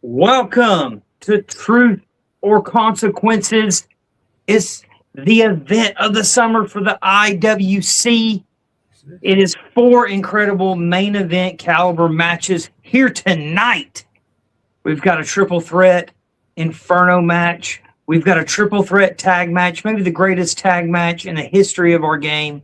Welcome to Truth or Consequences. It's the event of the summer for the IWC. It is four incredible main event caliber matches here tonight. We've got a triple threat Inferno match. We've got a triple threat tag match, maybe the greatest tag match in the history of our game.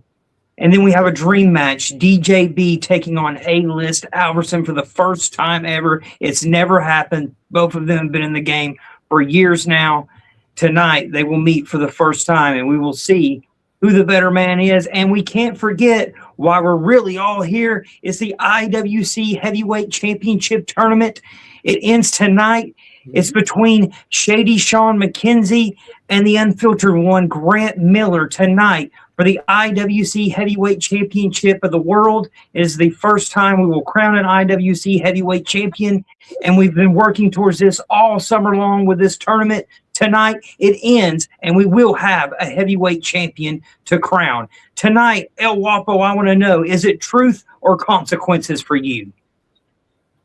And then we have a dream match, DJB taking on A-List Alverson for the first time ever. It's never happened. Both of them have been in the game for years now. Tonight, they will meet for the first time, and we will see who the better man is. And we can't forget why we're really all here. It's the IWC Heavyweight Championship Tournament. It ends tonight. It's between Shady Sean McKenzie and the unfiltered one, Grant Miller, tonight for the IWC Heavyweight Championship of the world. It is the first time we will crown an IWC Heavyweight Champion, and we've been working towards this all summer long with this tournament. Tonight, it ends, and we will have a heavyweight champion to crown. Tonight, El Wapo, I want to know, is it truth or consequences for you?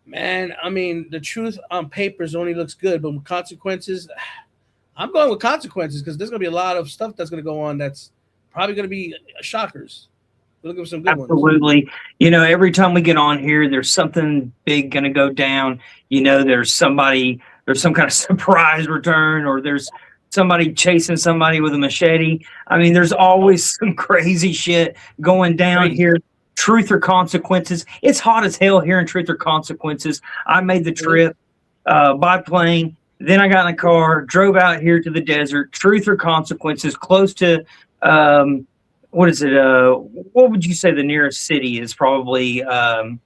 Man, I mean, the truth on papers only looks good, but with consequences, I'm going with consequences because there's going to be a lot of stuff that's going to go on that's probably going to be shockers. We're looking for some good ones. Absolutely. You know, every time we get on here, there's something big going to go down. You know, there's some kind of surprise return, or there's somebody chasing somebody with a machete. I mean, there's always some crazy shit going down here. Truth or consequences. It's hot as hell here in Truth or Consequences. I made the trip by plane. Then I got in a car, drove out here to the desert. Truth or consequences, close to what is it? What would you say the nearest city is? Probably I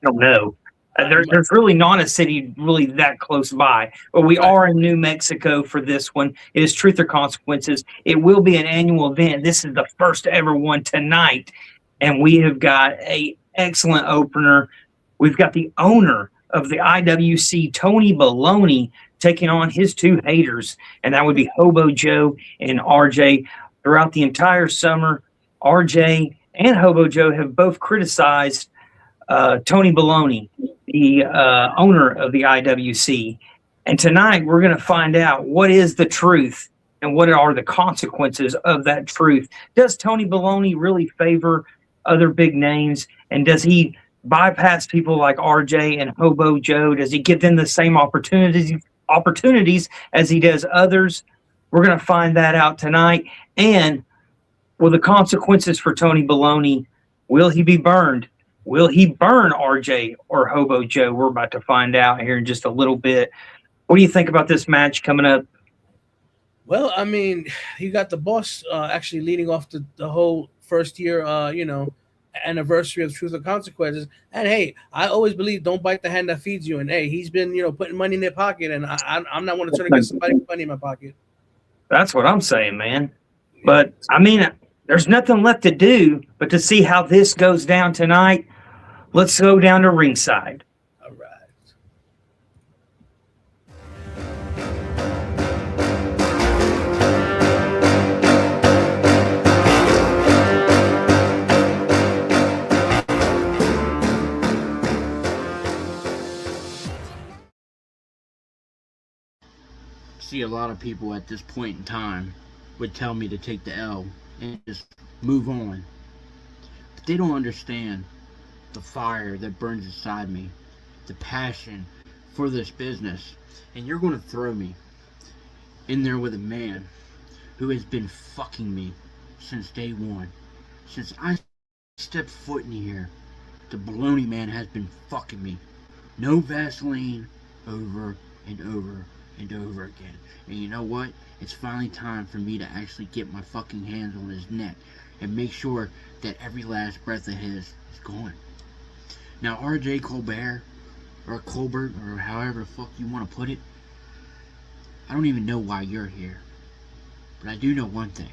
don't know. There's really not a city really that close by, but we are in New Mexico for this one. It is Truth or Consequences. It will be an annual event. This is the first ever one tonight, and we have got a excellent opener. We've got the owner of the IWC, Tony Baloney, taking on his two haters, and that would be Hobo Joe and RJ. Throughout the entire summer, RJ and Hobo Joe have both criticized Tony Baloney, the owner of the IWC. And tonight we're going to find out what is the truth and what are the consequences of that truth. Does Tony Baloney really favor other big names? And does he bypass people like RJ and Hobo Joe? Does he give them the same opportunities as he does others? We're going to find that out tonight. And will the consequences for Tony Baloney, will he be burned? Will he burn RJ or Hobo Joe? We're about to find out here in just a little bit. What do you think about this match coming up? Well, I mean, you got the boss actually leading off the whole first year, anniversary of Truth or Consequences. And hey, I always believe don't bite the hand that feeds you. And hey, he's been, putting money in their pocket, and I'm not want to turn against somebody with money in my pocket. That's what I'm saying, man. But I mean, there's nothing left to do but to see how this goes down tonight. Let's go down to ringside. All right. See, a lot of people at this point in time would tell me to take the L and just move on. But they don't understand the fire that burns inside me, the passion for this business. And you're going to throw me in there with a man who has been fucking me since day one. Since I stepped foot in here, the Baloney man has been fucking me. No Vaseline, over and over and over again. And you know what? It's finally time for me to actually get my fucking hands on his neck and make sure that every last breath of his is gone. Now, RJ Colbert, or Colbert, or however the fuck you want to put it, I don't even know why you're here. But I do know one thing.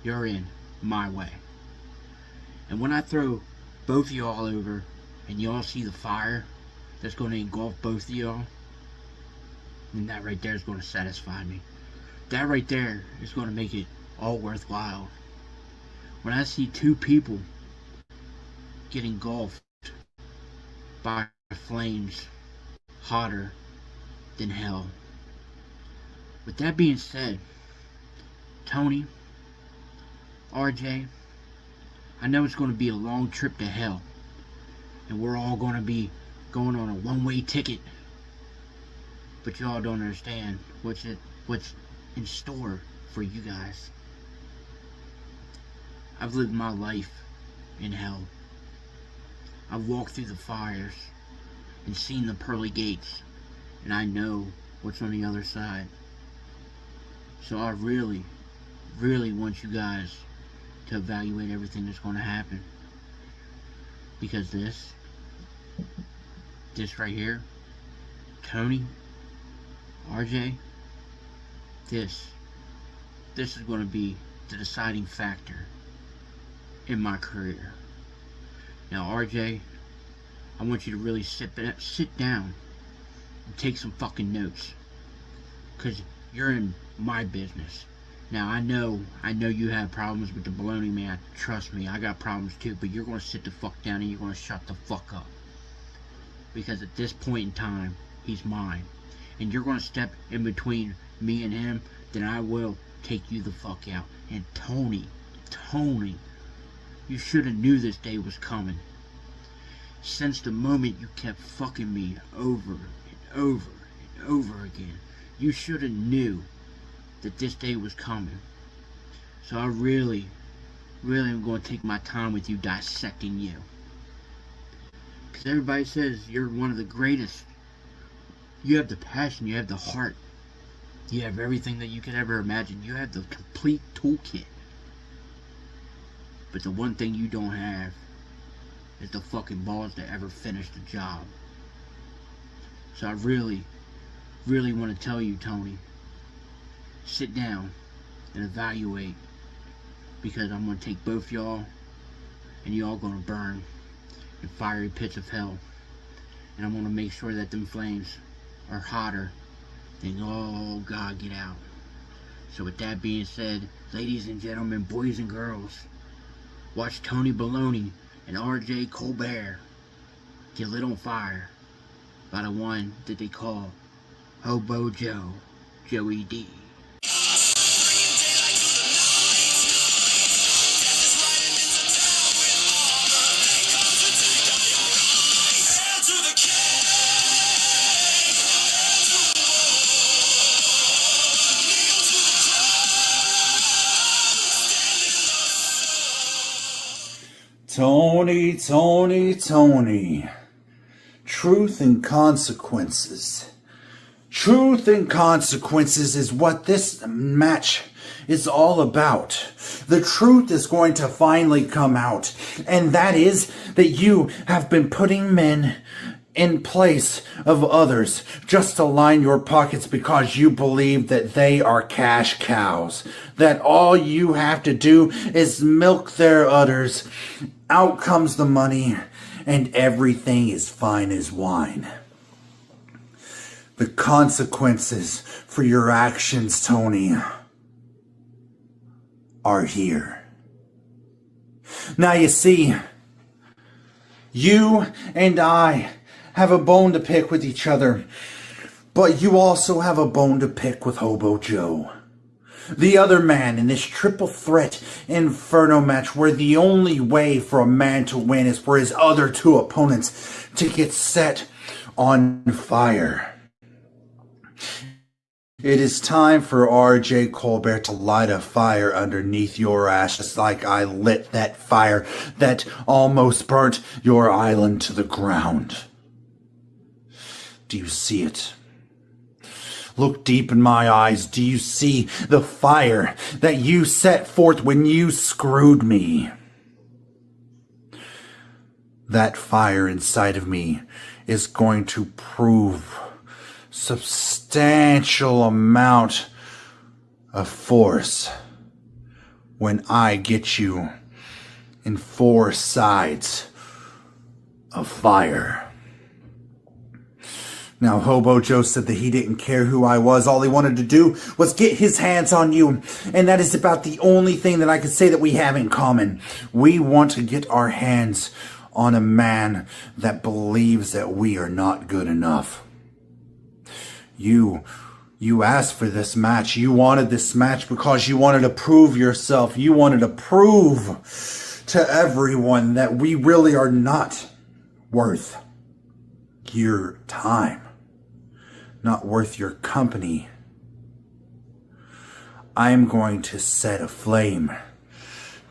You're in my way. And when I throw both of y'all over and y'all see the fire that's going to engulf both of y'all, then that right there is going to satisfy me. That right there is going to make it all worthwhile. When I see two people get engulfed by flames hotter than hell. With that being said, Tony, RJ, I know it's going to be a long trip to hell, and we're all going to be going on a one-way ticket, but y'all don't understand what's in store for you guys. I've lived my life in hell. I've walked through the fires and seen the pearly gates, and I know what's on the other side. So I really, really want you guys to evaluate everything that's going to happen, because this right here, Tony, RJ, this is going to be the deciding factor in my career. Now, RJ, I want you to really sit down and take some fucking notes, because you're in my business. Now, I know you have problems with the baloney man. Trust me, I got problems too, but you're going to sit the fuck down and you're going to shut the fuck up. Because at this point in time, he's mine. And you're going to step in between me and him, then I will take you the fuck out. And Tony, you should have knew this day was coming. Since the moment you kept fucking me over and over and over again, you should have knew that this day was coming. So I really am going to take my time with you, dissecting you. Because everybody says you're one of the greatest. You have the passion, you have the heart, you have everything that you could ever imagine. You have the complete toolkit. But the one thing you don't have is the fucking balls to ever finish the job. So I really want to tell you, Tony, sit down and evaluate, because I'm going to take both y'all and y'all going to burn in fiery pits of hell. And I'm going to make sure that them flames are hotter than, oh God, get out. So with that being said, ladies and gentlemen, boys and girls, watch Tony Baloney and RJ Colbert get lit on fire by the one that they call Hobo Joe, Joey D. Tony, Tony, Tony. Truth and consequences. Truth and consequences is what this match is all about. The truth is going to finally come out, and that is that you have been putting men in place of others just to line your pockets because you believe that they are cash cows. That all you have to do is milk their udders. Out comes the money, and everything is fine as wine. The consequences for your actions, Tony, are here. Now you see, you and I have a bone to pick with each other, but you also have a bone to pick with Hobo Joe. The other man in this triple threat inferno match, where the only way for a man to win is for his other two opponents to get set on fire. It is time for RJ Colbert to light a fire underneath your ass, just like I lit that fire that almost burnt your island to the ground. Do you see it? Look deep in my eyes. Do you see the fire that you set forth when you screwed me? That fire inside of me is going to prove substantial amount of force when I get you in 4 sides of fire. Now, Hobo Joe said that he didn't care who I was. All he wanted to do was get his hands on you. And that is about the only thing that I could say that we have in common. We want to get our hands on a man that believes that we are not good enough. You asked for this match. You wanted this match because you wanted to prove yourself. You wanted to prove to everyone that we really are not worth your time, not worth your company. I'm going to set a flame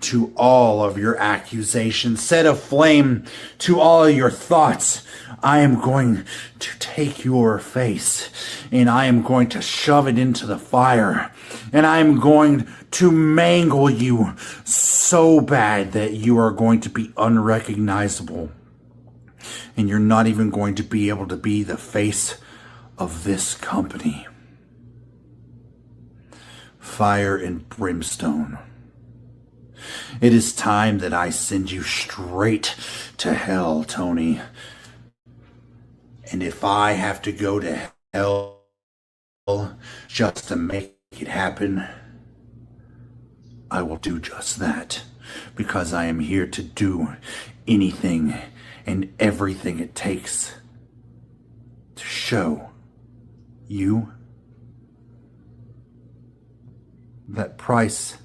to all of your accusations, set a flame to all of your thoughts. I am going to take your face and I am going to shove it into the fire, and I am going to mangle you so bad that you are going to be unrecognizable, and you're not even going to be able to be the face of this company. Fire and brimstone. It is time that I send you straight to hell, Tony. And if I have to go to hell just to make it happen, I will do just that. Because I am here to do anything and everything it takes to show you that price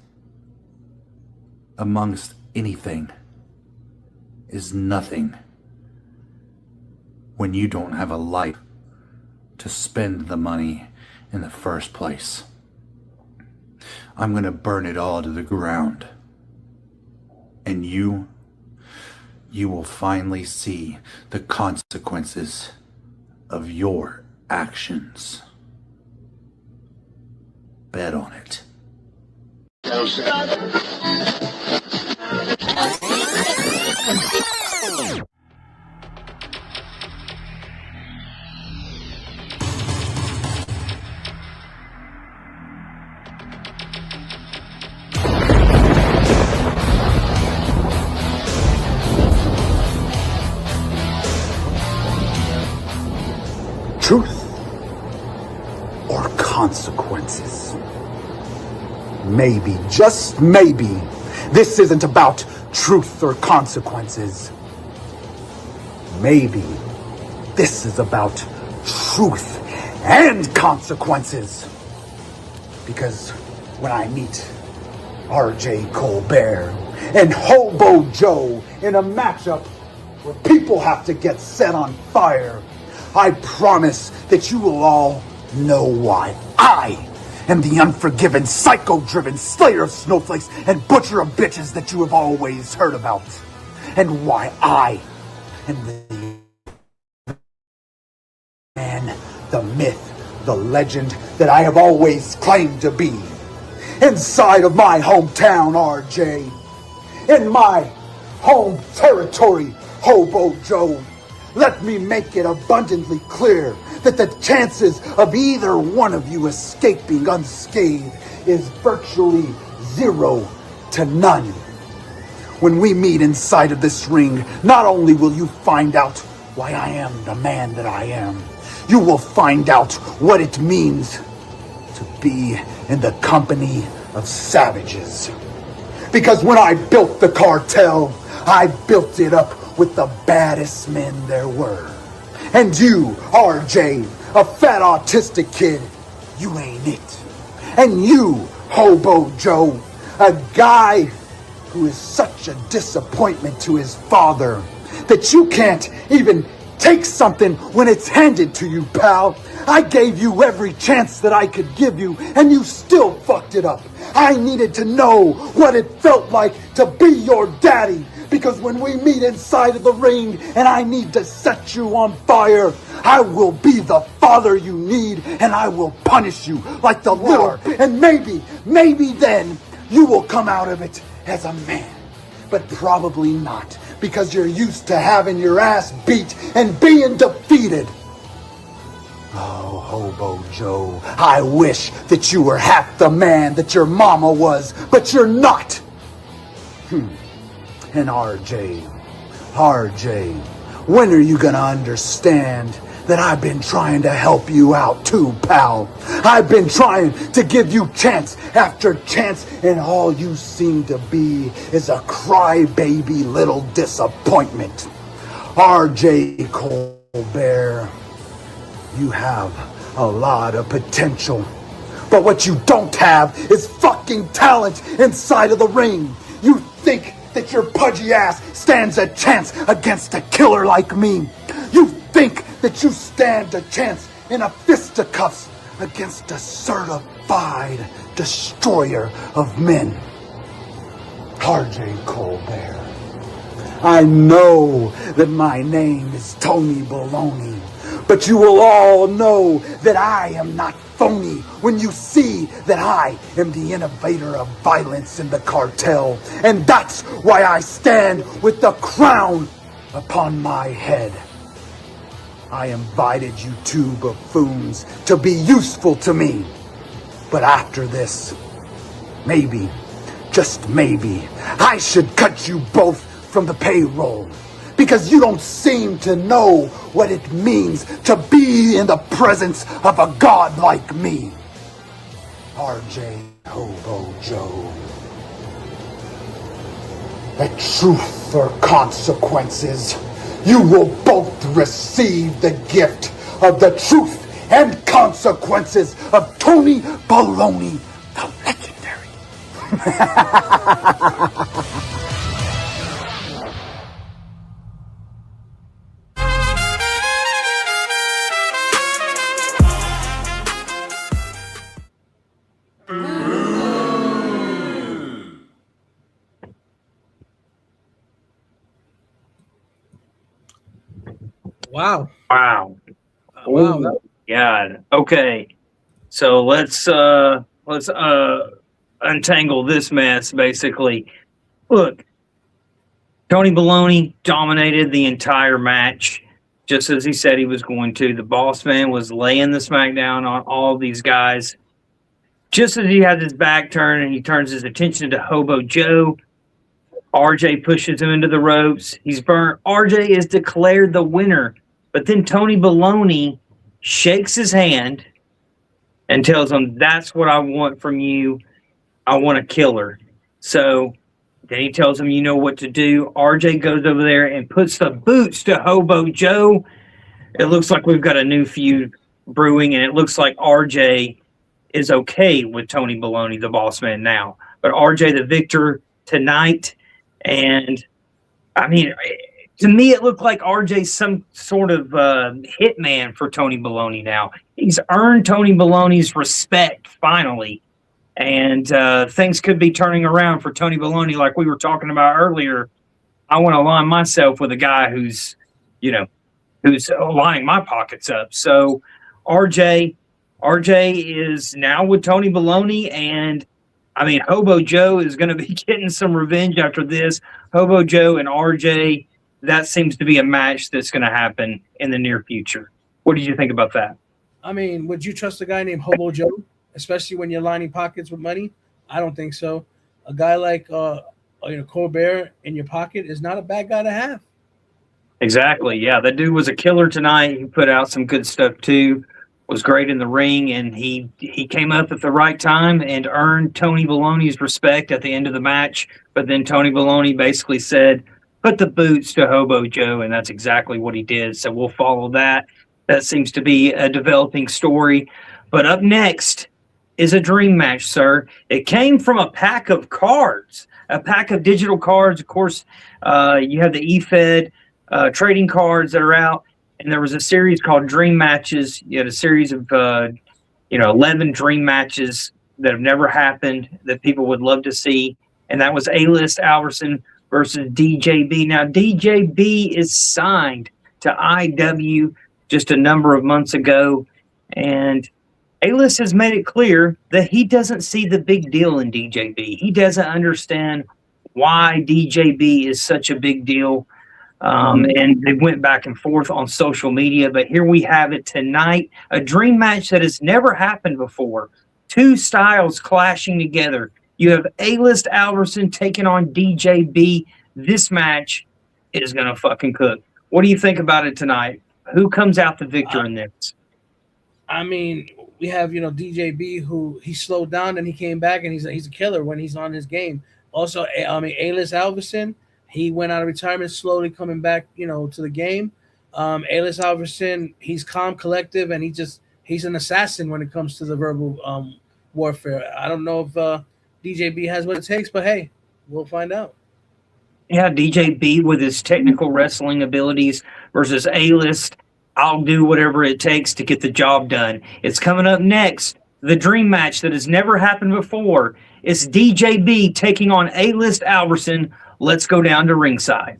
amongst anything is nothing when you don't have a life to spend the money in the first place. I'm gonna burn it all to the ground, and you will finally see the consequences of your actions. Bet on it. Truth or consequences? Maybe, just maybe, this isn't about truth or consequences. Maybe this is about truth and consequences. Because when I meet RJ Colbert and Hobo Joe in a matchup where people have to get set on fire, I promise that you will all know why I am the unforgiven, psycho-driven slayer of snowflakes and butcher of bitches that you have always heard about. And why I am the man, the myth, the legend that I have always claimed to be. Inside of my hometown, RJ. In my home territory, Hobo Joe. Let me make it abundantly clear that the chances of either one of you escaping unscathed is virtually 0 to none. When we meet inside of this ring, not only will you find out why I am the man that I am, you will find out what it means to be in the company of savages. Because when I built the cartel, I built it up with the baddest men there were. And you, RJ, a fat autistic kid, you ain't it. And you, Hobo Joe, a guy who is such a disappointment to his father that you can't even take something when it's handed to you, pal. I gave you every chance that I could give you, and you still fucked it up. I needed to know what it felt like to be your daddy. Because when we meet inside of the ring and I need to set you on fire, I will be the father you need, and I will punish you like the Lord. And maybe then you will come out of it as a man. But probably not, because you're used to having your ass beat and being defeated. Oh, Hobo Joe, I wish that you were half the man that your mama was, but you're not. And RJ, when are you gonna understand that I've been trying to help you out too, pal? I've been trying to give you chance after chance, and all you seem to be is a crybaby little disappointment. RJ Colbert, you have a lot of potential. But what you don't have is fucking talent inside of the ring. You think that your pudgy ass stands a chance against a killer like me. You think that you stand a chance in a fisticuffs against a certified destroyer of men. RJ Colbert. I know that my name is Tony Baloney, but you will all know that I am not phony when you see that I am the innovator of violence in the cartel. And that's why I stand with the crown upon my head. I invited you two buffoons to be useful to me. But after this, maybe, just maybe, I should cut you both from the payroll. Because you don't seem to know what it means to be in the presence of a god like me. RJ Hobo Joe. The truth or consequences. You will both receive the gift of the truth and consequences of Tony Baloney, the legendary. Wow. Wow. Wow. Ooh, God. Okay. So let's untangle this mess basically. Look, Tony Baloney dominated the entire match just as he said he was going to. The boss man was laying the smackdown on all of these guys. Just as he had his back turned and he turns his attention to Hobo Joe, RJ pushes him into the ropes. He's burnt. RJ is declared the winner. But then Tony Baloney shakes his hand and tells him, that's what I want from you. I want a killer. So then he tells him, you know what to do. RJ goes over there and puts the boots to Hobo Joe. It looks like we've got a new feud brewing, and it looks like RJ is okay with Tony Baloney, the boss man now. But RJ the victor tonight. And, I mean, to me, it looked like RJ's some sort of hitman for Tony Baloney now. He's earned Tony Baloney's respect, finally. And things could be turning around for Tony Baloney like we were talking about earlier. I want to line myself with a guy who's lining my pockets up. So RJ is now with Tony Baloney, and I mean, Hobo Joe is going to be getting some revenge after this. Hobo Joe and RJ, that seems to be a match that's going to happen in the near future. What did you think about that? I mean, would you trust a guy named Hobo Joe, especially when you're lining pockets with money? I don't think so. A guy like Colbert in your pocket is not a bad guy to have. Exactly. Yeah, that dude was a killer tonight. He put out some good stuff too. Was great in the ring, and he came up at the right time and earned Tony Baloney's respect at the end of the match. But then Tony Baloney basically said, put the boots to Hobo Joe, and that's exactly what he did. So we'll follow that. That seems to be a developing story. But up next is a dream match, sir. It came from a pack of cards, a pack of digital cards. Of course, you have the eFed trading cards that are out. And there was a series called Dream Matches. You had a series of, 11 dream matches that have never happened that people would love to see. And that was A-List Alverson versus DJB. Now, DJB is signed to IW just a number of months ago. And A-List has made it clear that he doesn't see the big deal in DJB. He doesn't understand why DJB is such a big deal. And they went back and forth on social media, but here we have it tonight, a dream match that has never happened before. Two styles clashing together. You have A-List Alverson taking on DJB. This match is going to fucking cook. What do you think about it tonight? Who comes out the victor in this? I mean, we have, DJB, who he slowed down and he came back, and he's a killer when he's on his game. Also, A-List Alverson, he went out of retirement, slowly coming back, to the game. A-List Alverson, he's calm, collective, and he's an assassin when it comes to the verbal warfare. I don't know if DJB has what it takes, but hey, we'll find out. Yeah, DJB with his technical wrestling abilities versus A-List. I'll do whatever it takes to get the job done. It's coming up next. The dream match that has never happened before. It's DJB taking on A-List Alverson. Let's go down to ringside.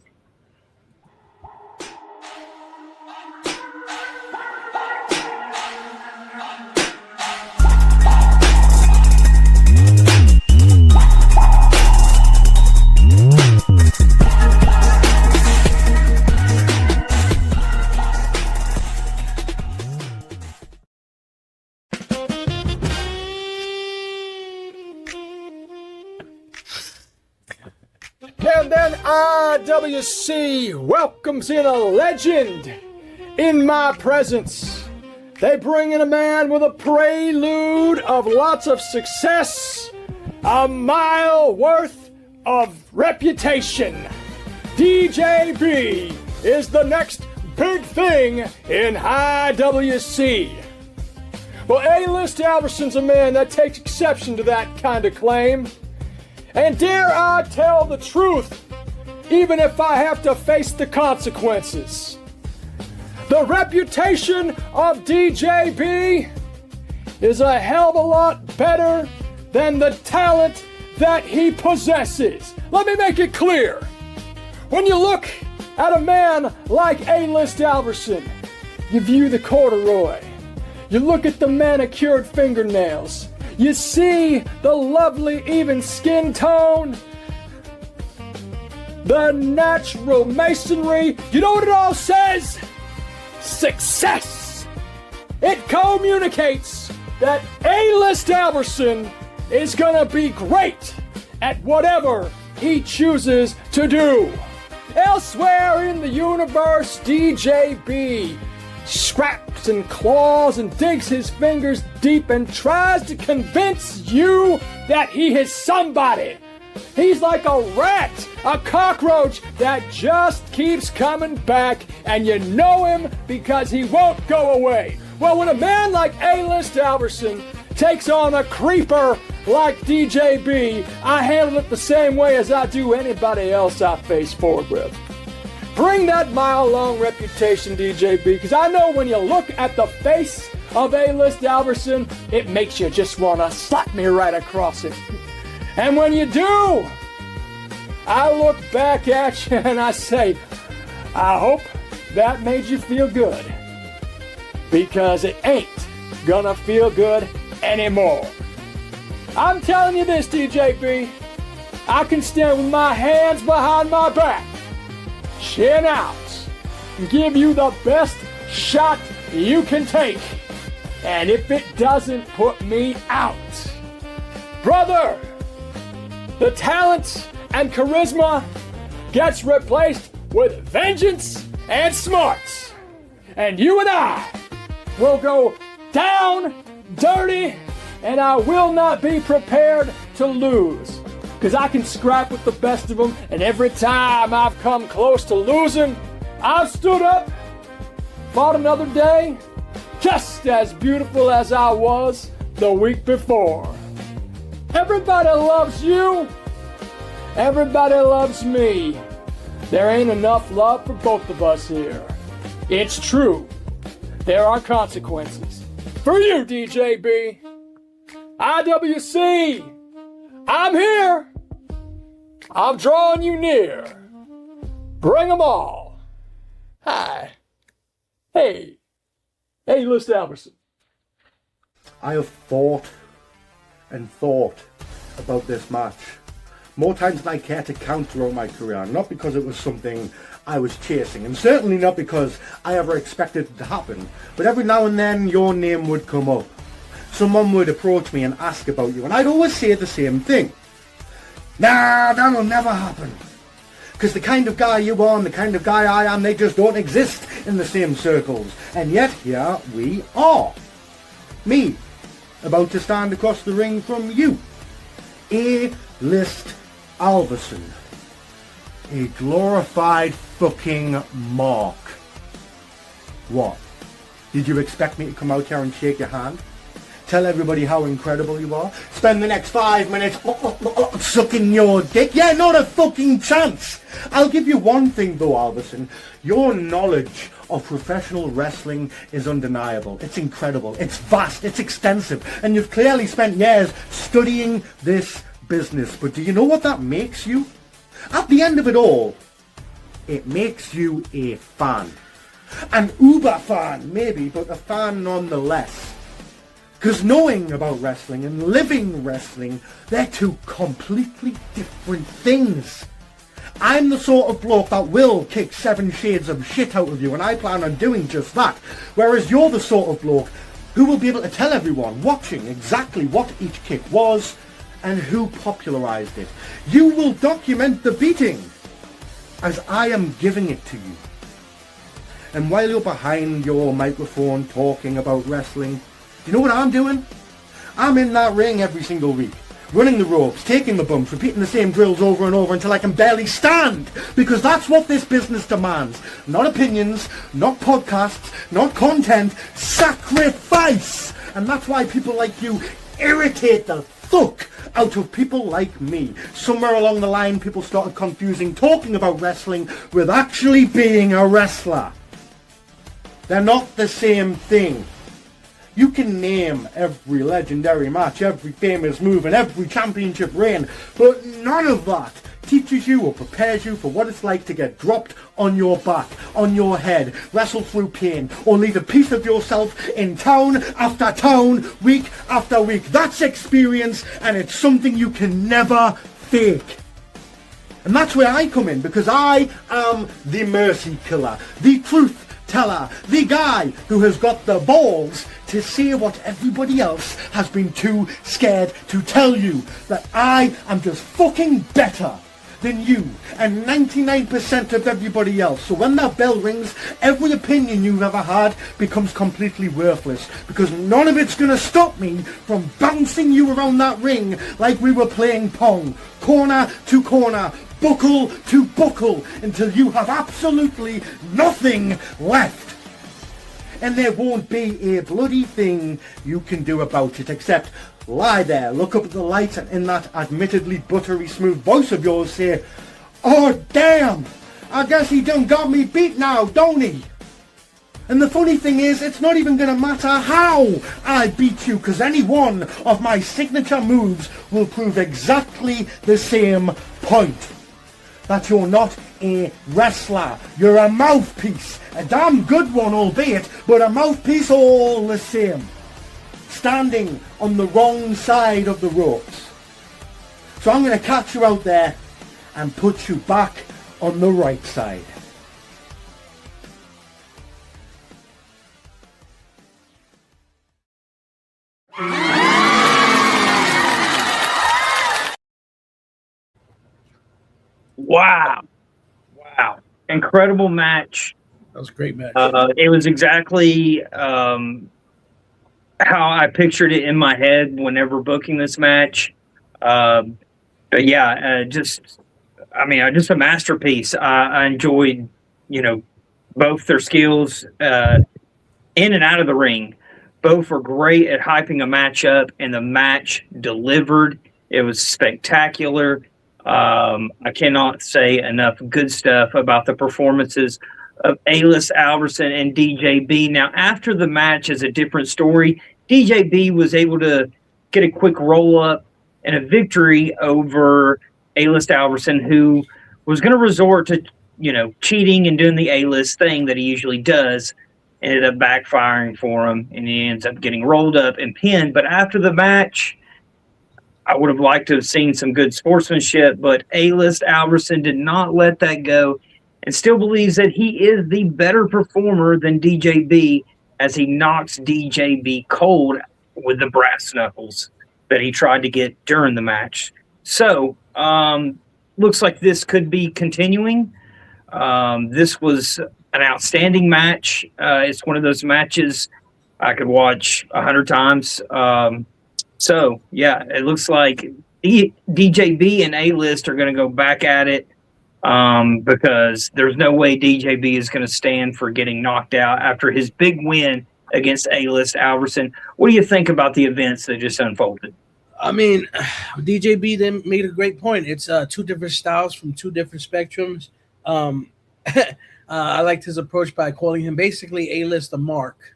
And then IWC welcomes in a legend in my presence. They bring in a man with a prelude of lots of success, a mile worth of reputation. DJB is the next big thing in IWC. Well, A-List Alverson's a man that takes exception to that kind of claim. And dare I tell the truth, even if I have to face the consequences. The reputation of DJB is a hell of a lot better than the talent that he possesses. Let me make it clear. When you look at a man like A-List Alverson, you view the corduroy. You look at the manicured fingernails. You see the lovely even skin tone, the natural masonry. You know what it all says? Success. It communicates that A-List Alverson is gonna be great at whatever he chooses to do. Elsewhere in the universe, DJB scraps and claws and digs his fingers deep and tries to convince you that he is somebody. He's like a rat, a cockroach that just keeps coming back, and you know him because he won't go away. Well, when a man like A-List Alverson takes on a creeper like DJB, I handle it the same way as I do anybody else I face forward with. Bring that mile-long reputation, DJB, because I know when you look at the face of A-List Alverson, it makes you just want to slap me right across it. And when you do, I look back at you and I say, I hope that made you feel good. Because it ain't gonna feel good anymore. I'm telling you this, DJB, I can stand with my hands behind my back, chin out, and give you the best shot you can take. And if it doesn't put me out, brother, the talent and charisma gets replaced with vengeance and smarts. And you and I will go down dirty, and I will not be prepared to lose. Because I can scrap with the best of them, and every time I've come close to losing, I've stood up, fought another day, just as beautiful as I was the week before. Everybody loves you. Everybody loves me. There ain't enough love for both of us here. It's true. There are consequences. For you, DJB. IWC. I'm here. I'm drawing you near. Bring 'em all. Hi. Hey. A-List Alverson. I have thought and thought about this match more times than I care to count throughout my career. Not because it was something I was chasing, and certainly not because I ever expected it to happen, but every now and then your name would come up. Someone would approach me and ask about you, and I'd always say the same thing. Nah, that'll never happen. Because the kind of guy you are and the kind of guy I am, they just don't exist in the same circles. And yet here we are. Me, about to stand across the ring from you. A-List Alverson. A glorified fucking mark. What? Did you expect me to come out here and shake your hand? Tell everybody how incredible you are? Spend the next 5 minutes sucking your dick? Yeah, not a fucking chance! I'll give you one thing though, Alverson. Your knowledge of professional wrestling is undeniable. It's incredible. It's vast. It's extensive. And you've clearly spent years studying this business. But do you know what that makes you? At the end of it all, it makes you a fan. An uber fan, maybe, but a fan nonetheless. Because knowing about wrestling and living wrestling, they're two completely different things. I'm the sort of bloke that will kick 7 shades of shit out of you, and I plan on doing just that. Whereas you're the sort of bloke who will be able to tell everyone watching exactly what each kick was and who popularized it. You will document the beating as I am giving it to you. And while you're behind your microphone talking about wrestling, you know what I'm doing? I'm in that ring every single week, running the ropes, taking the bumps, repeating the same drills over and over until I can barely stand, because that's what this business demands. Not opinions, not podcasts, not content, sacrifice! And that's why people like you irritate the fuck out of people like me. Somewhere along the line, people started confusing talking about wrestling with actually being a wrestler. They're not the same thing. You can name every legendary match, every famous move, and every championship reign, but none of that teaches you or prepares you for what it's like to get dropped on your back, on your head, wrestle through pain, or leave a piece of yourself in town after town, week after week. That's experience, and it's something you can never fake. And that's where I come in, because I am the mercy killer, the truth teller, the guy who has got the balls to say what everybody else has been too scared to tell you, that I am just fucking better than you and 99% of everybody else. So when that bell rings, every opinion you've ever had becomes completely worthless, because none of it's gonna stop me from bouncing you around that ring like we were playing pong, corner to corner, buckle to buckle, until you have absolutely nothing left. And there won't be a bloody thing you can do about it except lie there, look up at the lights, and in that admittedly buttery smooth voice of yours say, "Oh damn, I guess he done got me beat now, don't he?" And the funny thing is, it's not even going to matter how I beat you, because any one of my signature moves will prove exactly the same point. That you're not a wrestler. You're a mouthpiece. A damn good one, albeit, but a mouthpiece all the same. Standing on the wrong side of the ropes. So I'm going to catch you out there and put you back on the right side. Wow. Wow. Incredible match. That was a great match. It was exactly how I pictured it in my head whenever booking this match. But yeah, just a masterpiece. I enjoyed, both their skills in and out of the ring. Both were great at hyping a match up, and the match delivered. It was spectacular. I cannot say enough good stuff about the performances of A-List Alverson and DJB. Now, after the match is a different story. DJB was able to get a quick roll-up and a victory over A-List Alverson, who was going to resort to, cheating and doing the A-List thing that he usually does. Ended up backfiring for him, and he ends up getting rolled up and pinned. But after the match, I would have liked to have seen some good sportsmanship, but A-List Alverson did not let that go and still believes that he is the better performer than DJB, as he knocks DJB cold with the brass knuckles that he tried to get during the match. So, looks like this could be continuing. This was an outstanding match. It's one of those matches I could watch 100 times. So, yeah, it looks like DJB and A-List are going to go back at it, because there's no way DJB is going to stand for getting knocked out after his big win against A-List Albertson. What do you think about the events that just unfolded? I mean, DJB then made a great point. It's two different styles from two different spectrums. I liked his approach by calling him basically A-List a mark.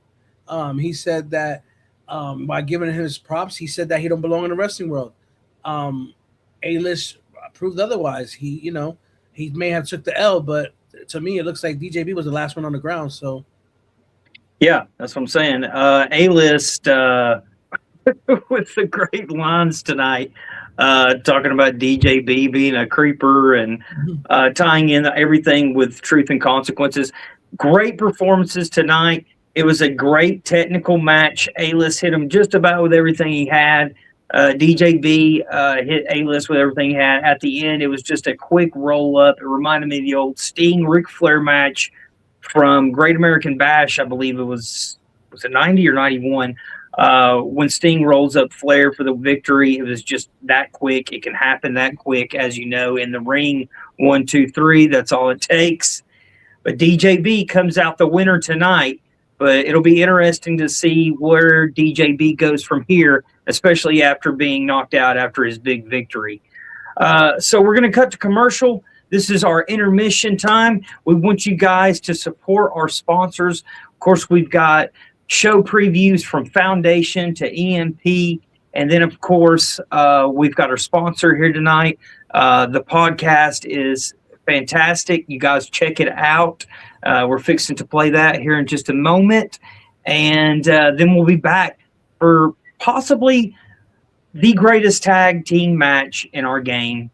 He said that by giving him his props, he said that he don't belong in the wrestling world. A-List proved otherwise. He may have took the L, but to me, it looks like DJB was the last one on the ground. So, yeah, that's what I'm saying. A-List with the great lines tonight, talking about DJB being a creeper and tying in everything with Truth and Consequences. Great performances tonight. It was a great technical match. A-List hit him just about with everything he had. DJB hit A-List with everything he had. At the end, it was just a quick roll-up. It reminded me of the old Sting-Ric Flair match from Great American Bash. I believe it was it 90 or 91? When Sting rolls up Flair for the victory. It was just that quick. It can happen that quick, as you know, in the ring. 1, 2, 3, that's all it takes. But DJB comes out the winner tonight. But it'll be interesting to see where DJB goes from here, especially after being knocked out after his big victory. So we're going to cut to commercial. This is our intermission time. We want you guys to support our sponsors. Of course, we've got show previews from Foundation to EMP. And then, of course, we've got our sponsor here tonight. The podcast is fantastic. You guys check it out. We're fixing to play that here in just a moment. And then we'll be back for possibly the greatest tag team match in our game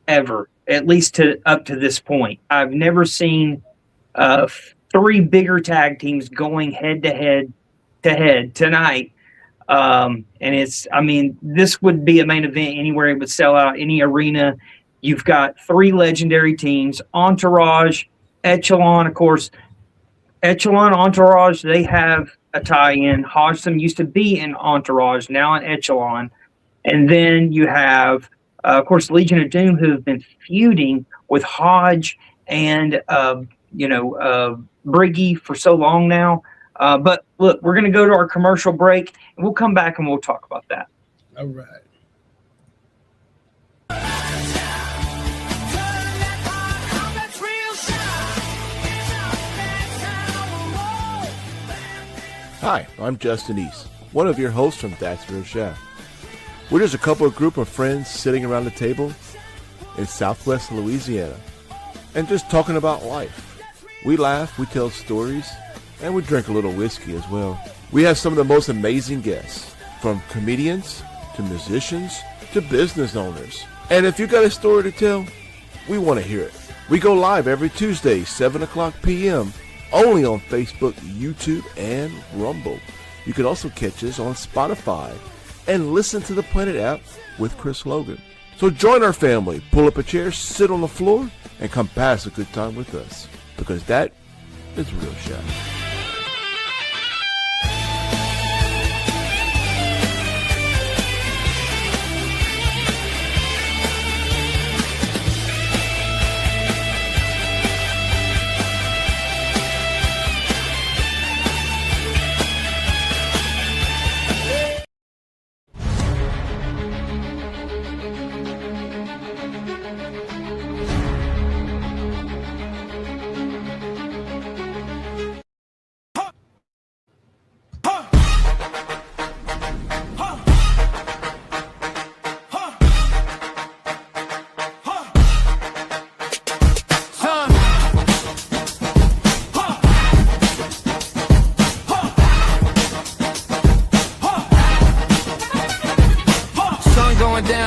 ever, at least up to this point. I've never seen 3 bigger tag teams going head to head tonight. And this would be a main event anywhere. It would sell out any arena. You've got 3 legendary teams, Entourage, Echelon, of course. Echelon, Entourage, they have a tie-in. Hodgson used to be in Entourage, now in Echelon. And then you have, of course, Legion of Doom, who have been feuding with Hodge and, Briggy for so long now. But look, we're going to go to our commercial break, and we'll come back and we'll talk about that. All right. Hi, I'm Justin East, one of your hosts from That's Real Chef. We're just a group of friends sitting around the table in Southwest Louisiana and just talking about life. We laugh, we tell stories, and we drink a little whiskey as well. We have some of the most amazing guests, from comedians to musicians to business owners. And if you got a story to tell, we want to hear it. We go live every Tuesday, 7 o'clock p.m., only on Facebook, YouTube, and Rumble. You can also catch us on Spotify and listen to the Planet app with Chris Logan. So join our family, pull up a chair, sit on the floor, and come pass a good time with us. Because that is Real Chef.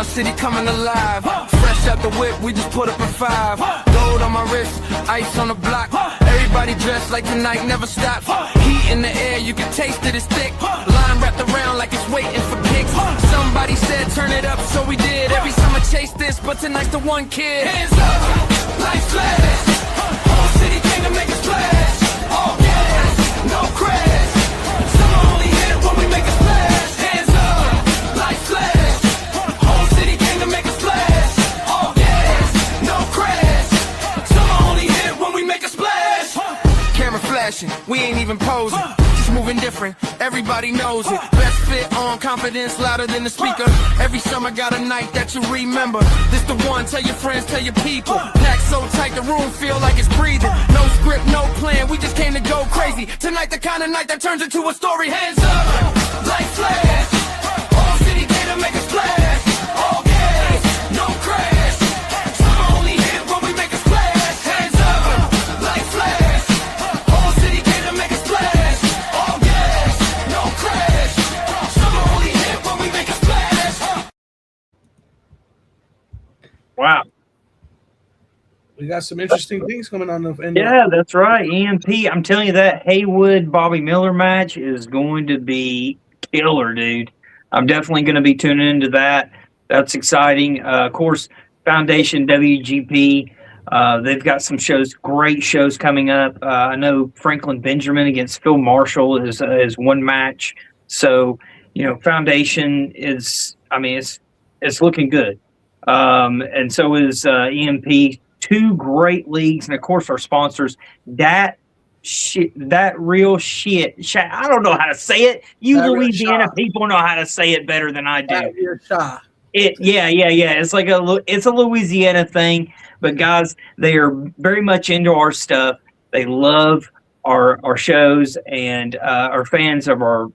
City coming alive. Fresh out the whip, we just put up a 5. Gold on my wrist, ice on the block. Everybody dressed like the night never stops. Heat in the air, you can taste it, it's thick. Line wrapped around like it's waiting for kicks. Somebody said turn it up, so we did. Every summer chase this, but tonight's the one kid. Hands up, like flash. Whole city came to make a splash. All gas, no crash. Summer only hit when we make a splash. Hands up, like flash. We ain't even posing, just moving different. different. Everybody knows it. Best fit on, confidence louder than the speaker. Every summer got a night that you remember. This the one, tell your friends, tell your people. Packed so tight the room feel like it's breathing. No script, no plan, we just came to go crazy. Tonight the kind of night that turns into a story. Hands up, like flash. All city came to make a splash. All gas, no crash. Summer only hit when we make a splash. Hands up, like flash. All city came to make a splash. All gas, no crash. Summer only hit when we make a splash. Wow. We got some interesting things coming on. Yeah, that's right. EMP. I'm telling you, that Haywood Bobby Miller match is going to be killer, dude. I'm definitely going to be tuning into that. That's exciting. Of course, Foundation WGP. They've got some shows, great shows coming up. I know Franklin Benjamin against Phil Marshall is one match. So, Foundation is, it's looking good. And so is EMP. Two great leagues, and of course our sponsors. That real shit. I don't know how to say it. You Louisiana people know how to say it better than I do. Yeah. It's like it's a Louisiana thing, but guys, they are very much into our stuff. They love our shows and are fans of our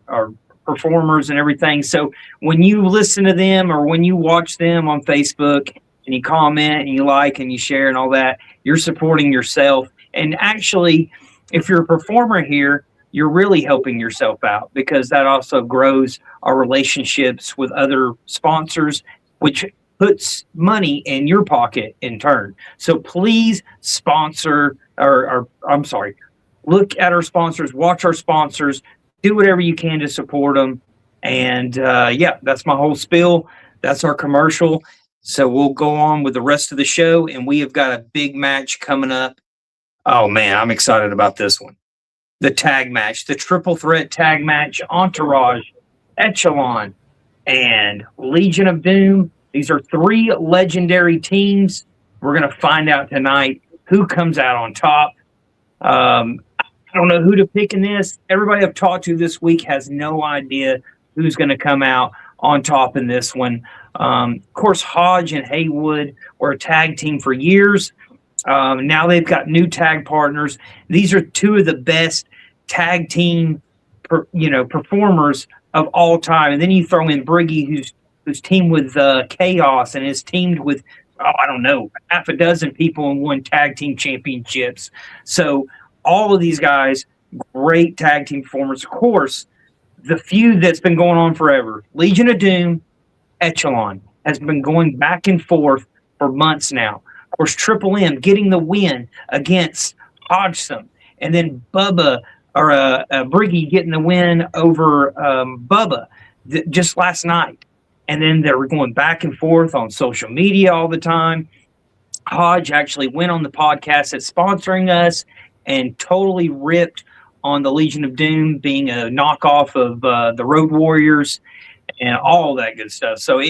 performers and everything. So when you listen to them or when you watch them on Facebook, and you comment and you like and you share and all that, you're supporting yourself. And actually, if you're a performer here, you're really helping yourself out, because that also grows our relationships with other sponsors, which puts money in your pocket in turn. So please sponsor, look at our sponsors, watch our sponsors, do whatever you can to support them. And that's my whole spiel. That's our commercial. So we'll go on with the rest of the show, and we have got a big match coming up. Oh, man, I'm excited about this one. The tag match, the triple threat tag match, Entourage, Echelon, and Legion of Doom. These are three legendary teams. We're going to find out tonight who comes out on top. I don't know who to pick in this. Everybody I've talked to this week has no idea who's going to come out on top in this one. Of course, Hodge and Haywood were a tag team for years. Now they've got new tag partners. These are two of the best tag team, performers of all time. And then you throw in Briggy, who's teamed with Chaos and is teamed with, half a dozen people and won tag team championships. So all of these guys, great tag team performers. Of course, the feud that's been going on forever, Legion of Doom, Echelon, has been going back and forth for months now. Of course, Triple M getting the win against Hodgson, and then Bubba or Briggy getting the win over Bubba just last night. And then they were going back and forth on social media all the time. Hodge actually went on the podcast that's sponsoring us and totally ripped on the Legion of Doom being a knockoff of the Road Warriors and all that good stuff. So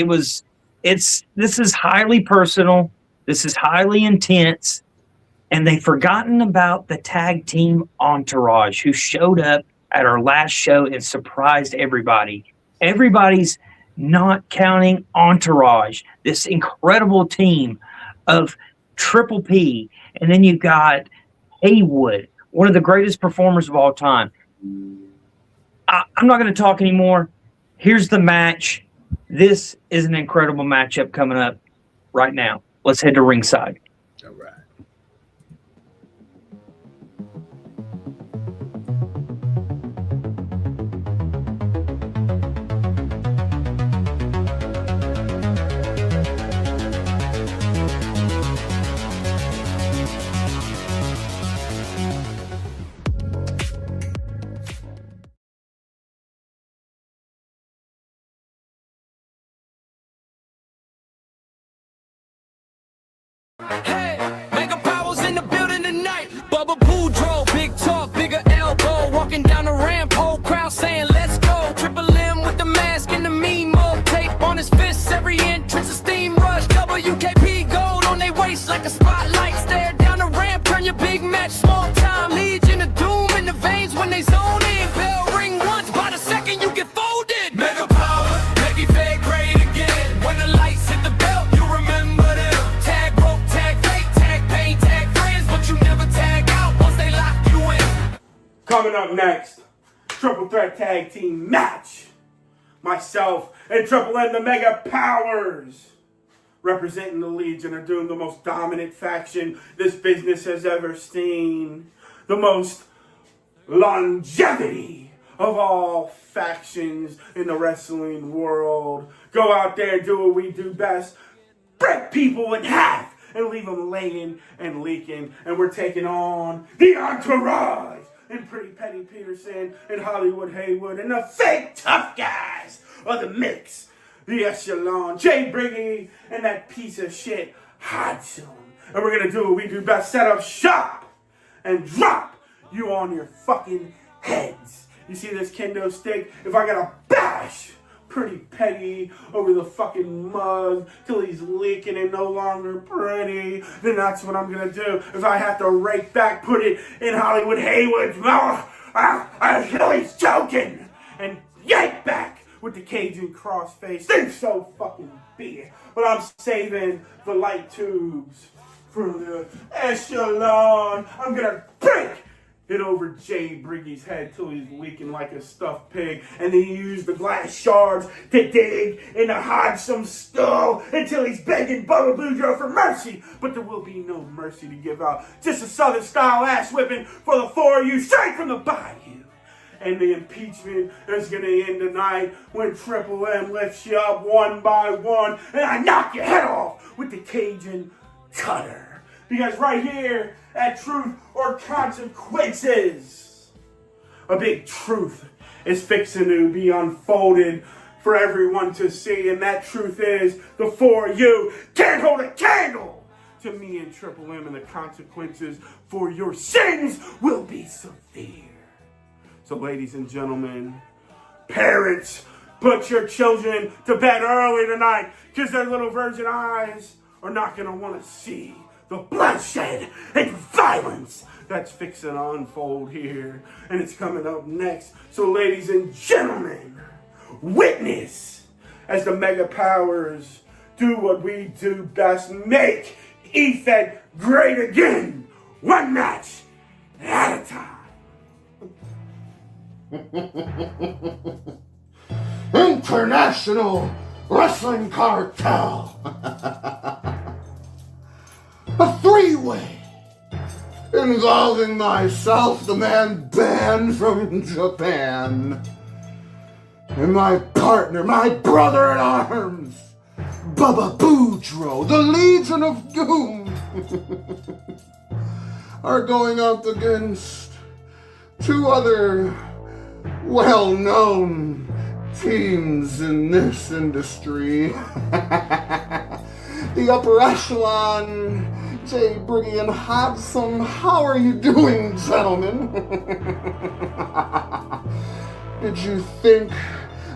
this is highly personal. This is highly intense. And they've forgotten about the tag team Entourage, who showed up at our last show and surprised everybody. Everybody's not counting Entourage, this incredible team of Triple P. And then you've got Haywood, one of the greatest performers of all time. I'm not going to talk anymore. Here's the match. This is an incredible matchup coming up right now. Let's head to ringside. All right. Hey, Mega Powers in the building tonight. Bubba Boudreaux, big talk, bigger elbow. Walking down the ramp, whole crowd saying let's go. Triple M with the mask and the mean mode. Tape on his fists, every entrance a steam rush. WKP gold on their waist like a spotlight. Stare down the ramp, turn your big match small time. Legion of Doom in the veins when they zone in. Bell ring once, Coming up next, triple threat tag team match. Myself and Triple M, the Mega Powers, representing the Legion of Doom, the most dominant faction this business has ever seen. The most longevity of all factions in the wrestling world. Go out there and do what we do best. Break people in half and leave them laying and leaking. And we're taking on the Entourage and Pretty Petty Peterson and Hollywood Haywood and the fake tough guys of the mix. The Echelon, Jay Briggy, and that piece of shit Hodgson. And we're gonna do what we do best, set up shop and drop you on your fucking heads. You see this kendo stick? If I gotta bash Pretty Petty over the fucking mug till he's leaking and no longer pretty, then that's what I'm gonna do. If I have to rake back, put it in Hollywood Haywood's mouth until he's choking, and yank back with the Cajun crossface, then so fucking be it. But I'm saving the light tubes for the Echelon. I'm gonna break it over Jay Briggy's head till he's leaking like a stuffed pig, and then use the glass shards to dig into Hodgson's skull until he's begging Bubba Boudreaux for mercy. But there will be no mercy to give out. Just a Southern style ass whipping for the four of you straight from the bayou. And the impeachment is going to end tonight when Triple M lifts you up one by one and I knock your head off with the Cajun cutter. Because right here at Truth or Consequences, a big truth is fixing to be unfolded for everyone to see. And that truth is the four of you can't hold a candle to me and Triple M, and the consequences for your sins will be severe. So ladies and gentlemen, parents, put your children to bed early tonight because their little virgin eyes are not going to want to see the bloodshed and violence that's fixing to unfold here. And it's coming up next. So ladies and gentlemen, witness as the Mega Powers do what we do best. Make EFED great again. One match at a time. International Wrestling Cartel. A three-way involving myself, the man banned from Japan, and my partner, my brother in arms, Bubba Boudreaux, the Legion of Doom, are going up against two other well-known teams in this industry. The Upper Echelon, Jay Briggy and Hodgson. How are you doing, gentlemen? Did you think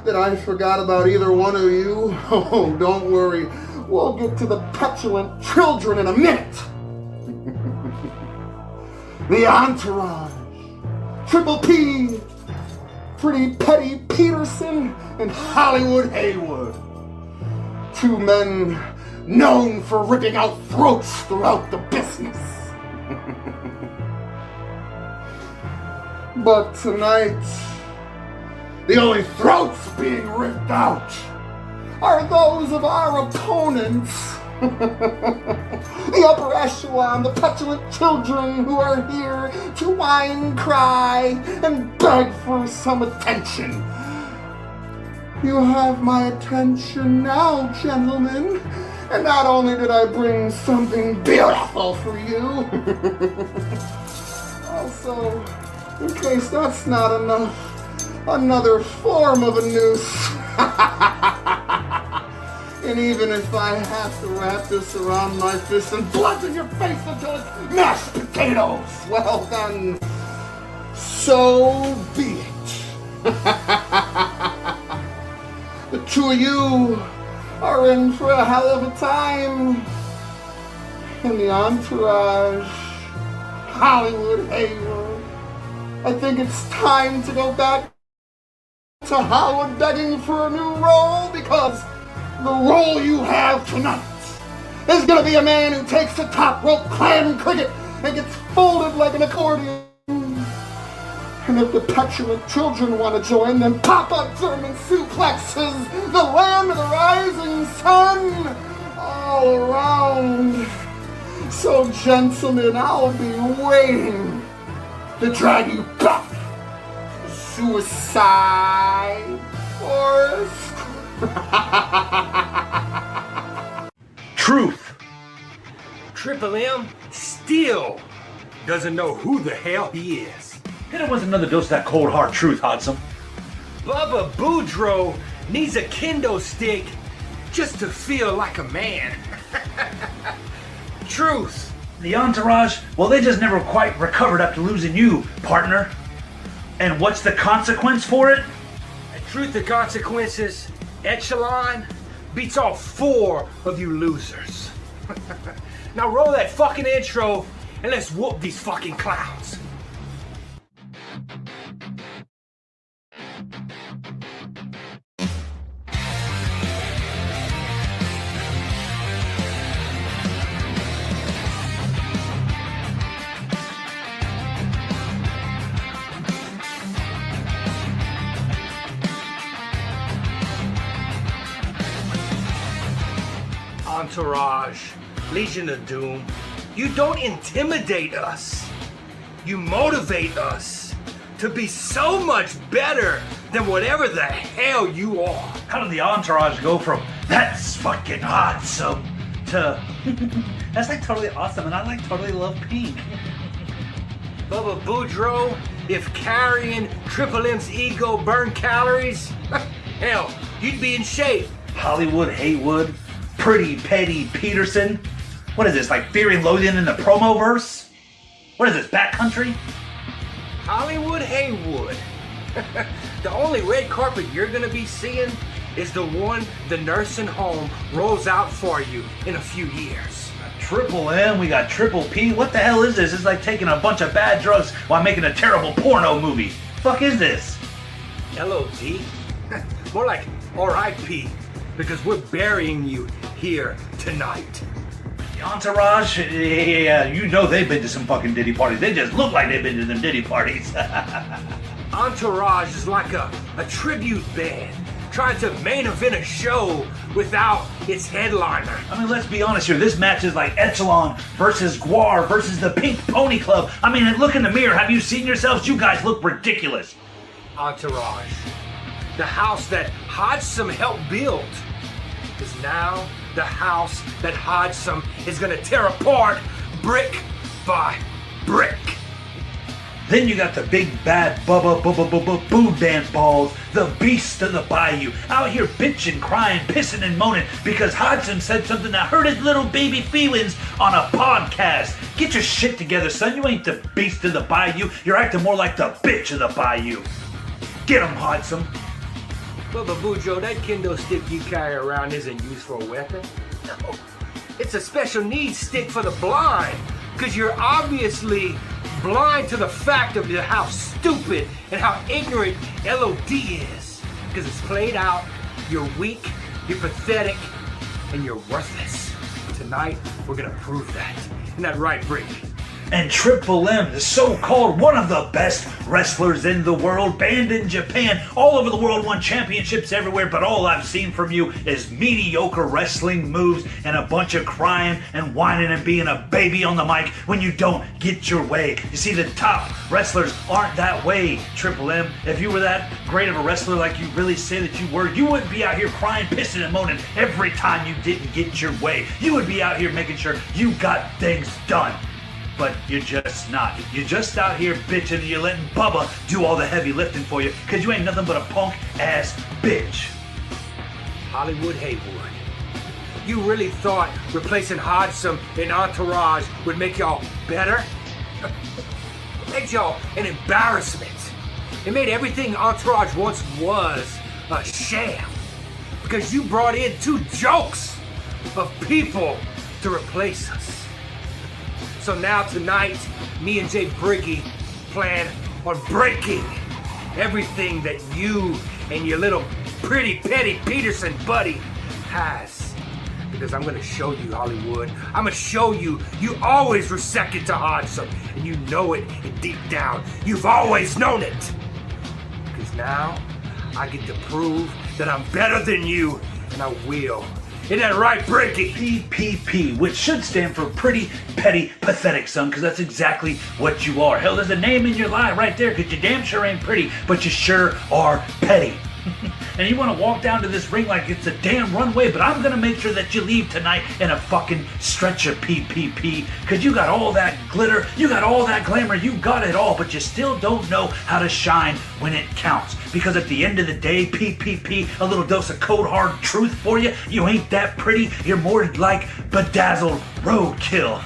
that I forgot about either one of you? Oh, don't worry. We'll get to the petulant children in a minute. The Entourage, Triple P, Pretty Petty Peterson, and Hollywood Haywood. Two men known for ripping out throats throughout the business. But tonight, the only throats being ripped out are those of our opponents. The Upper Echelon, the petulant children who are here to whine, cry, and beg for some attention. You have my attention now, gentlemen. And not only did I bring something beautiful for you, also, in case that's not enough, another form of a noose. And even if I have to wrap this around my fist and bludgeon your face until it's mashed potatoes, well then, so be it. The two of you are in for a hell of a time. And the Entourage, Hollywood Haywood, I think it's time to go back to Hollywood begging for a new role, because the role you have tonight is going to be a man who takes the top rope clam cricket and gets folded like an accordion. And if the petulant children want to join, then pop up German suplexes, the land of the rising sun, all around. So, gentlemen, I'll be waiting to drag you back to Suicide Forest. Truth. Triple M still doesn't know who the hell he is. Hit him with another dose of that cold hard truth, Hodson. Bubba Boudreaux needs a kendo stick just to feel like a man. Truth. The entourage, well, they just never quite recovered after losing you, partner. And what's the consequence for it? Truth and consequences, Echelon beats all 4 of you losers. Now roll that fucking intro and let's whoop these fucking clowns. Entourage, Legion of Doom, you don't intimidate us. You motivate us to be so much better than whatever the hell you are. How did the entourage go from that's fucking awesome to that's like totally awesome and I like totally love pink? Bubba Boudreaux, if carrying Triple M's ego burned calories, hell, you'd be in shape. Hollywood Haywood, Pretty Petty Peterson. What is this, like Fear and Loathing in the promo verse? What is this, backcountry? Hollywood Haywood. The only red carpet you're gonna be seeing is the one the nursing home rolls out for you in a few years. Triple M, we got Triple P. What the hell is this? It's like taking a bunch of bad drugs while making a terrible porno movie. Fuck is this? LOD? More like RIP, because we're burying you here tonight. The entourage? Yeah, you know they've been to some fucking Diddy parties. They just look like they've been to them Diddy parties. Entourage is like a tribute band trying to main event a show without its headliner. I mean, let's be honest here. This match is like Echelon versus Guar versus the Pink Pony Club. I mean, look in the mirror. Have you seen yourselves? You guys look ridiculous. Entourage, the house that Hodgson helped build, is now the house that Hodgson is gonna tear apart brick by brick. Then you got the big bad Bubba Boo Dance Balls, the beast of the bayou, out here bitching, crying, pissing and moaning because Hodgson said something that hurt his little baby feelings on a podcast. Get your shit together, son. You ain't the beast of the bayou. You're acting more like the bitch of the bayou. Get him, Hodgson. Bubba Boudreaux, that kendo stick you carry around isn't used for a weapon. No, it's a special needs stick for the blind, because you're obviously blind to the fact of how stupid and how ignorant LOD is. Because it's played out, you're weak, you're pathetic, and you're worthless. Tonight, we're gonna prove that. Isn't that right, Brick? And Triple M, the so-called one of the best wrestlers in the world, banned in Japan, all over the world, won championships everywhere, but all I've seen from you is mediocre wrestling moves and a bunch of crying and whining and being a baby on the mic when you don't get your way. You see, the top wrestlers aren't that way, Triple M. If you were that great of a wrestler like you really say that you were, you wouldn't be out here crying, pissing, and moaning every time you didn't get your way. You would be out here making sure you got things done. But you're just not. You're just out here bitching and you're letting Bubba do all the heavy lifting for you because you ain't nothing but a punk ass bitch. Hollywood Haywood, you really thought replacing Hodgson in Entourage would make y'all better? It made y'all an embarrassment. It made everything Entourage once was a sham because you brought in 2 jokes of people to replace us. So now tonight, me and Jay Briggy plan on breaking everything that you and your little pretty Petty Peterson buddy has. Because I'm gonna show you, Hollywood. I'm gonna show you, you always were second to Hodgson. And you know it, and deep down, you've always known it. Because now, I get to prove that I'm better than you, and I will. Isn't that right, Bricky? PPP, which should stand for Pretty Petty Pathetic, son, because that's exactly what you are. Hell, there's a name in your lie right there, because you damn sure ain't pretty, but you sure are petty. And you want to walk down to this ring like it's a damn runway, but I'm going to make sure that you leave tonight in a fucking stretcher, PPP, because you got all that glitter, you got all that glamour, you got it all, but you still don't know how to shine when it counts. Because at the end of the day, PPP, a little dose of cold hard truth for you, you ain't that pretty, you're more like bedazzled roadkill.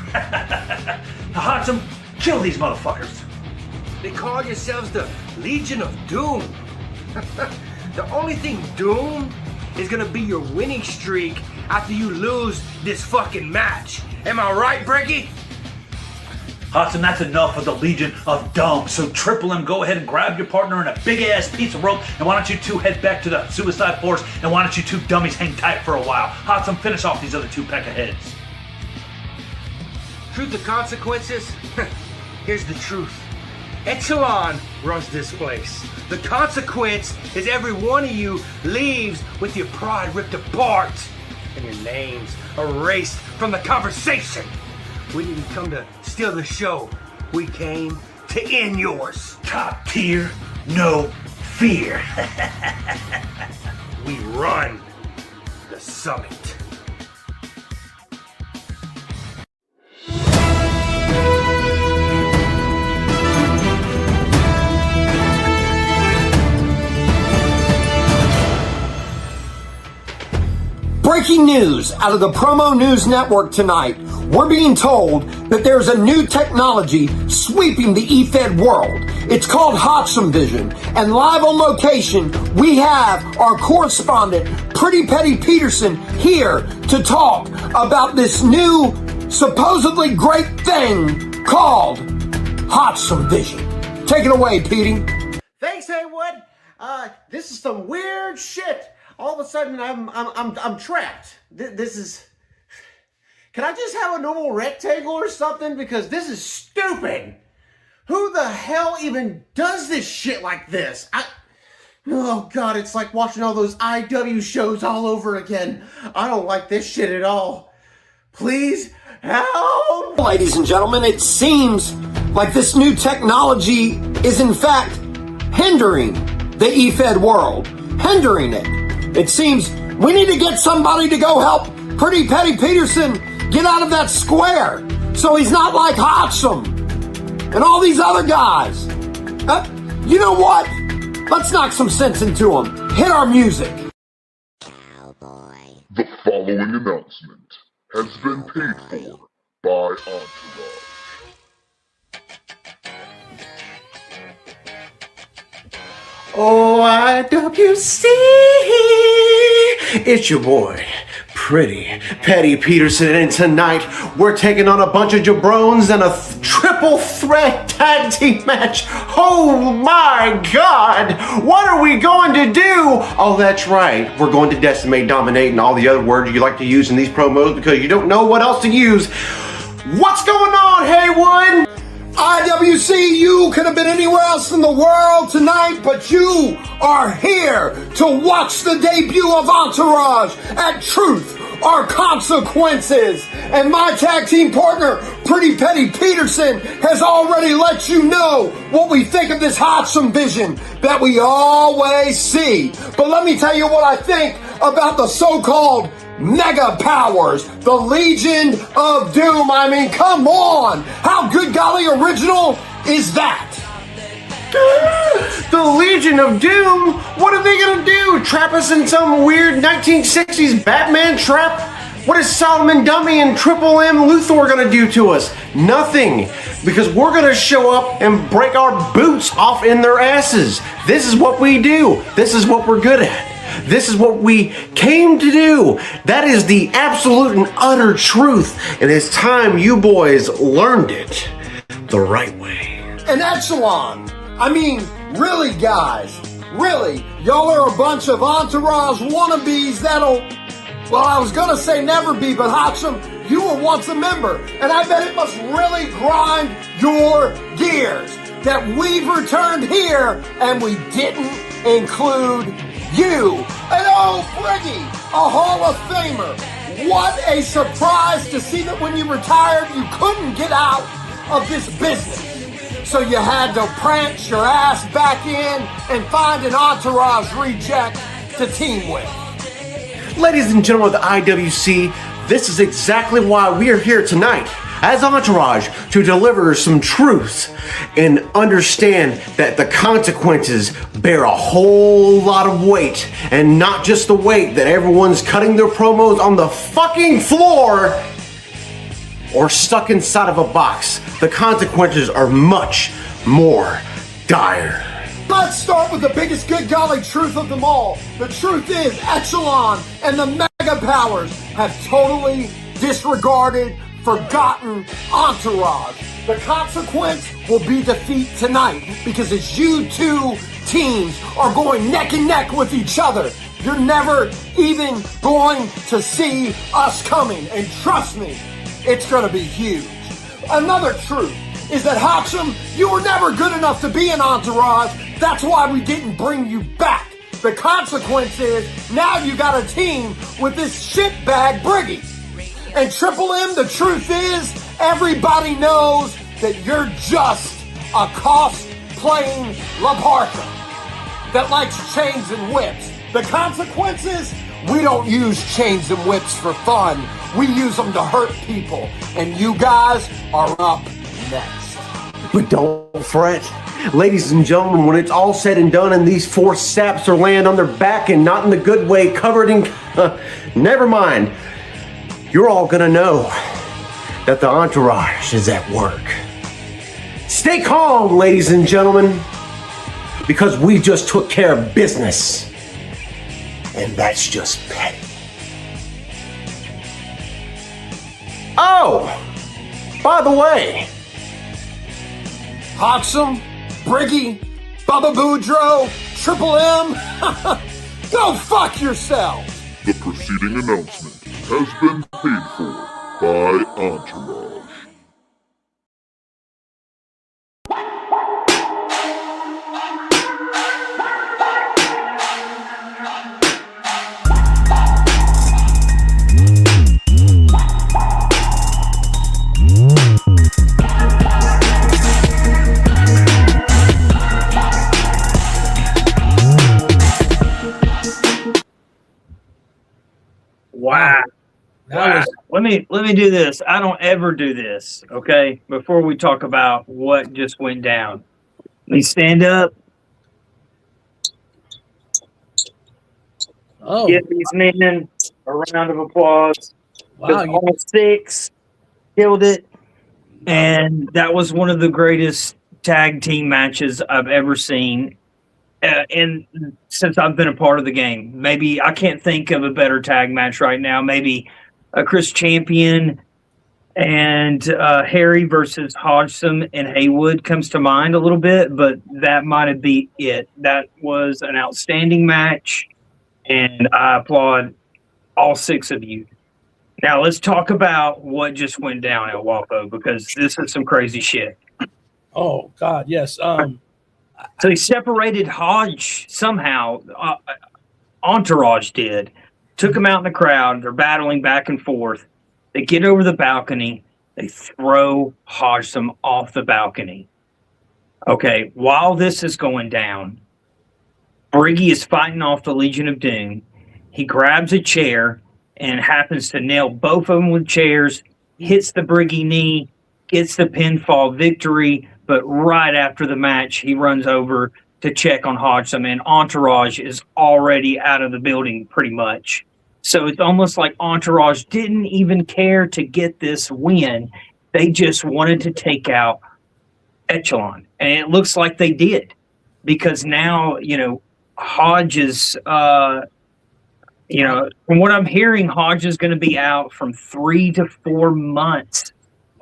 Hodgson, kill these motherfuckers. They call yourselves the Legion of Doom. The only thing doomed is gonna be your winning streak after you lose this fucking match. Am I right, Bricky? Hodgson, that's enough of the Legion of Dumb. So Triple M, go ahead and grab your partner in a big ass piece of rope, and why don't you two head back to the Suicide Force, and why don't you two dummies hang tight for a while. Hodgson, finish off these other two peck of heads. Truth or consequences? Here's the truth. Echelon runs this place. The consequence is every one of you leaves with your pride ripped apart and your names erased from the conversation. We didn't come to steal the show. We came to end yours. Top tier, no fear. We run the summit. Breaking news out of the Promo News Network tonight. We're being told that there's a new technology sweeping the EFED world. It's called Hodgson Vision. And live on location, we have our correspondent, Pretty Petty Peterson, here to talk about this new, supposedly great thing called Hodgson Vision. Take it away, Petey. Thanks, Haywood. This is some weird shit. All of a sudden, I'm trapped. This is. Can I just have a normal rectangle or something? Because this is stupid. Who the hell even does this shit like this? Oh God, it's like watching all those IW shows all over again. I don't like this shit at all. Please help. Ladies and gentlemen, it seems like this new technology is in fact hindering the EFED world. Hindering it. It seems we need to get somebody to go help Pretty Petty Peterson get out of that square so he's not like Hodgson and all these other guys. You know what? Let's knock some sense into him. Hit our music. The following announcement has been paid for by Entourage. OIWC, it's your boy, Pretty Petty Peterson, and tonight we're taking on a bunch of jabrones in a triple threat tag team match. Oh my God, what are we going to do? Oh, that's right, we're going to decimate, dominate, and all the other words you like to use in these promos because you don't know what else to use. What's going on, Haywood? IWC, you could have been anywhere else in the world tonight, but you are here to watch the debut of Entourage at Truth or Consequences. And my tag team partner, Pretty Petty Peterson, has already let you know what we think of this Hodgson Vision that we always see. But let me tell you what I think about the so-called Mega Powers, the Legion of Doom. I mean, come on! How good golly original is that? The Legion of Doom? What are they gonna do? Trap us in some weird 1960s Batman trap? What is Solomon Dummy and Triple M Luthor gonna do to us? Nothing. Because we're gonna show up and break our boots off in their asses. This is what we do. This is what we're good at. This is what we came to do. That is the absolute and utter truth. And it's time you boys learned it the right way. An echelon. I mean, really, guys. Really, y'all are a bunch of Entourage wannabes that'll Well, I was gonna say never be, but Hoxham, you were once a member, and I bet it must really grind your gears that we've returned here and we didn't include you. And oh, Briggy, a Hall of Famer. What a surprise to see that when you retired, you couldn't get out of this business. So you had to prance your ass back in and find an Entourage reject to team with. Ladies and gentlemen of the IWC, this is exactly why we are here tonight as Entourage to deliver some truth and understand that the consequences bear a whole lot of weight, and not just the weight that everyone's cutting their promos on the fucking floor or stuck inside of a box. The consequences are much more dire. Let's start with the biggest good golly truth of them all. The truth is Echelon and the Mega Powers have totally disregarded, forgotten Entourage. The consequence will be defeat tonight, because as you two teams are going neck and neck with each other, you're never even going to see us coming. And trust me, it's going to be huge. Another truth is that Hoxham, you were never good enough to be an Entourage. That's why we didn't bring you back. The consequence is now you got a team with this shitbag Briggy. And Triple M, the truth is, everybody knows that you're just a cosplaying Laparca that likes chains and whips. The consequences, we don't use chains and whips for fun. We use them to hurt people. And you guys are up next. But don't fret. Ladies and gentlemen, when it's all said and done and these four saps are laying on their back and not in the good way, covered in... never mind. You're all gonna know that the Entourage is at work. Stay calm, ladies and gentlemen, because we just took care of business. And that's just petty. Oh! By the way... Hoxham, Briggy, Bubba Boudreaux, Triple M, go fuck yourselves! The preceding announcement has been paid for by Entourage. Wow. Wow. Let me do this. I don't ever do this, okay? Before we talk about what just went down. Let me stand up. Oh. Give these men a round of applause. Wow, All six killed it. And that was one of the greatest tag team matches I've ever seen. And since I've been a part of the game, maybe I can't think of a better tag match right now. Maybe a Chris Champion and Harry versus Hodgson and Haywood comes to mind a little bit, but that might have been it. That was an outstanding match, and I applaud all six of you. Now let's talk about what just went down at Walpo, because this is some crazy shit. Oh God, yes. So he separated Hodge somehow. Entourage did. Took him out in the crowd. They're battling back and forth. They get over the balcony. They throw Hodgson off the balcony. Okay, while this is going down, Briggy is fighting off the Legion of Doom. He grabs a chair and happens to nail both of them with chairs, hits the Briggy knee, gets the pinfall victory. But right after the match, he runs over to check on Hodgson, and Entourage is already out of the building pretty much. So it's almost like Entourage didn't even care to get this win. They just wanted to take out Echelon. And it looks like they did, because now, Hodge is, from what I'm hearing, Hodge is going to be out from 3 to 4 months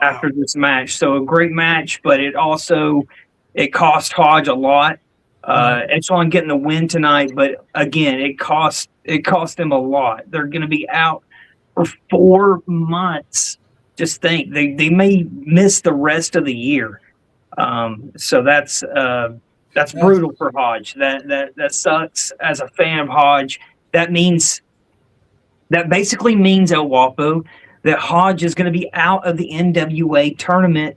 after this match. So a great match, but it cost Hodge a lot. Echelon getting the win tonight, but again, it cost It cost them a lot. They're going to be out for 4 months. Just think, they may miss the rest of the year. So that's brutal for Hodge. That sucks as a fan of Hodge. That basically means, El Wapo, that Hodge is going to be out of the NWA tournament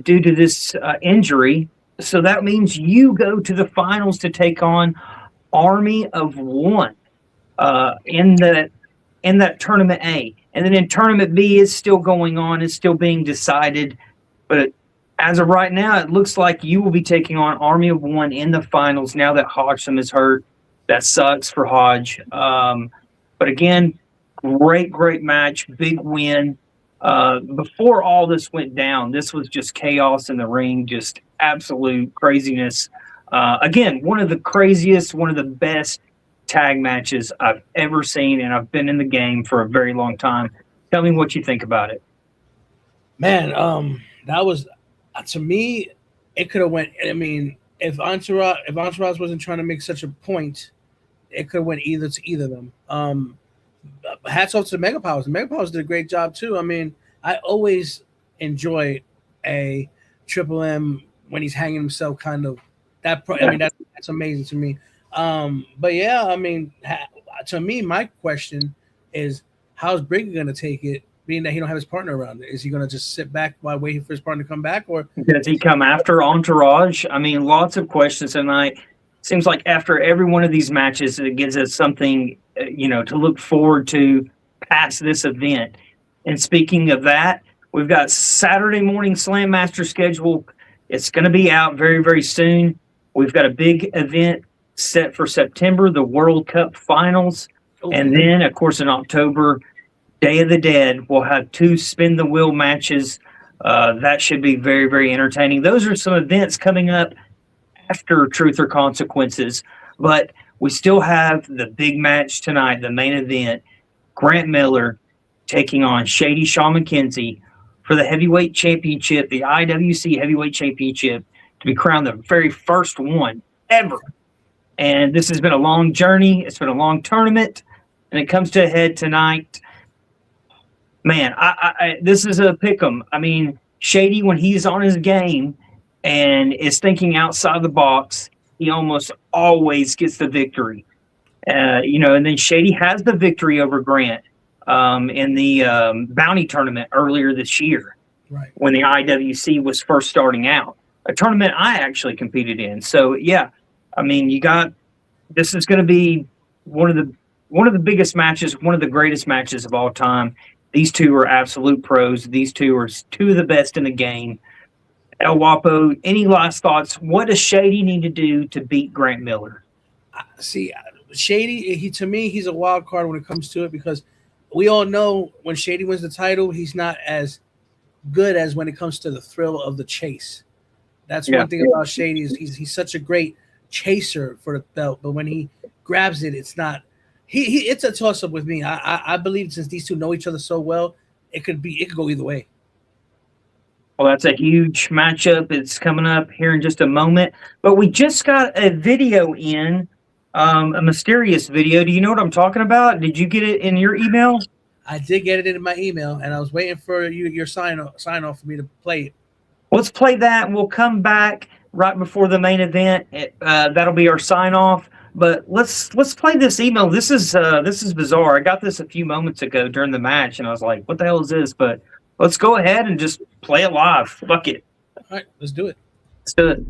due to this injury. So that means you go to the finals to take on Army of One in that tournament A. And then in tournament B is still going on, it's still being decided. But as of right now, it looks like you will be taking on Army of One in the finals now that Hodgson is hurt. That sucks for Hodge. But again, great match, big win. Before all this went down, this was just chaos in the ring, just absolute craziness. Again, one of the craziest, one of the best tag matches I've ever seen, and I've been in the game for a very long time. Tell me what you think about it. Man, that was, to me, it could have went. I mean, if Entourage wasn't trying to make such a point, it could have went either of them. Hats off to the Mega Powers. The Mega Powers did a great job too. I mean, I always enjoy a Triple M when he's hanging himself, kind of. I mean, that's amazing to me. But yeah, I mean, to me, my question is, how's Briggs going to take it, being that he don't have his partner around? Is he going to just sit back while waiting for his partner to come back, or does he come after Entourage? I mean, lots of questions tonight. Seems like after every one of these matches, it gives us something, to look forward to past this event. And speaking of that, we've got Saturday morning Slam Master schedule. It's going to be out very, very soon. We've got a big event set for September, the World Cup Finals. And then, of course, in October, Day of the Dead, we'll have 2 spin the wheel matches. That should be very, very entertaining. Those are some events coming up after Truth or Consequences. But we still have the big match tonight, the main event. Grant Miller taking on Shady Shawn McKenzie for the heavyweight championship, the IWC heavyweight championship, to be crowned the very first one ever. And this has been a long journey. It's been a long tournament, and it comes to a head tonight. Man, this is a pick'em. I mean, Shady, when he's on his game and is thinking outside the box, he almost always gets the victory. And then Shady has the victory over Grant in the Bounty tournament earlier this year, right, when the IWC was first starting out, a tournament I actually competed in. So yeah, I mean, this is going to be one of the biggest matches, one of the greatest matches of all time. These two are absolute pros. These two are 2 of the best in the game. El Wapo, any last thoughts? What does Shady need to do to beat Grant Miller? See, Shady, to me, he's a wild card when it comes to it, because we all know when Shady wins the title, he's not as good as when it comes to the thrill of the chase. That's one thing about Shady, is he's such a great chaser for the belt, but when he grabs it, it's not. It's a toss up with me. I believe, since these two know each other so well, it could go either way. Well, that's a huge matchup. It's coming up here in just a moment. But we just got a video in, a mysterious video. Do you know what I'm talking about? Did you get it in your email? I did get it in my email, and I was waiting for your sign off for me to play it. Let's play that, and we'll come back right before the main event. That'll be our sign off. But let's play this email. This is bizarre. I got this a few moments ago during the match, and I was like, "What the hell is this?" But let's go ahead and just play it live. Fuck it. All right, let's do it. Let's do it.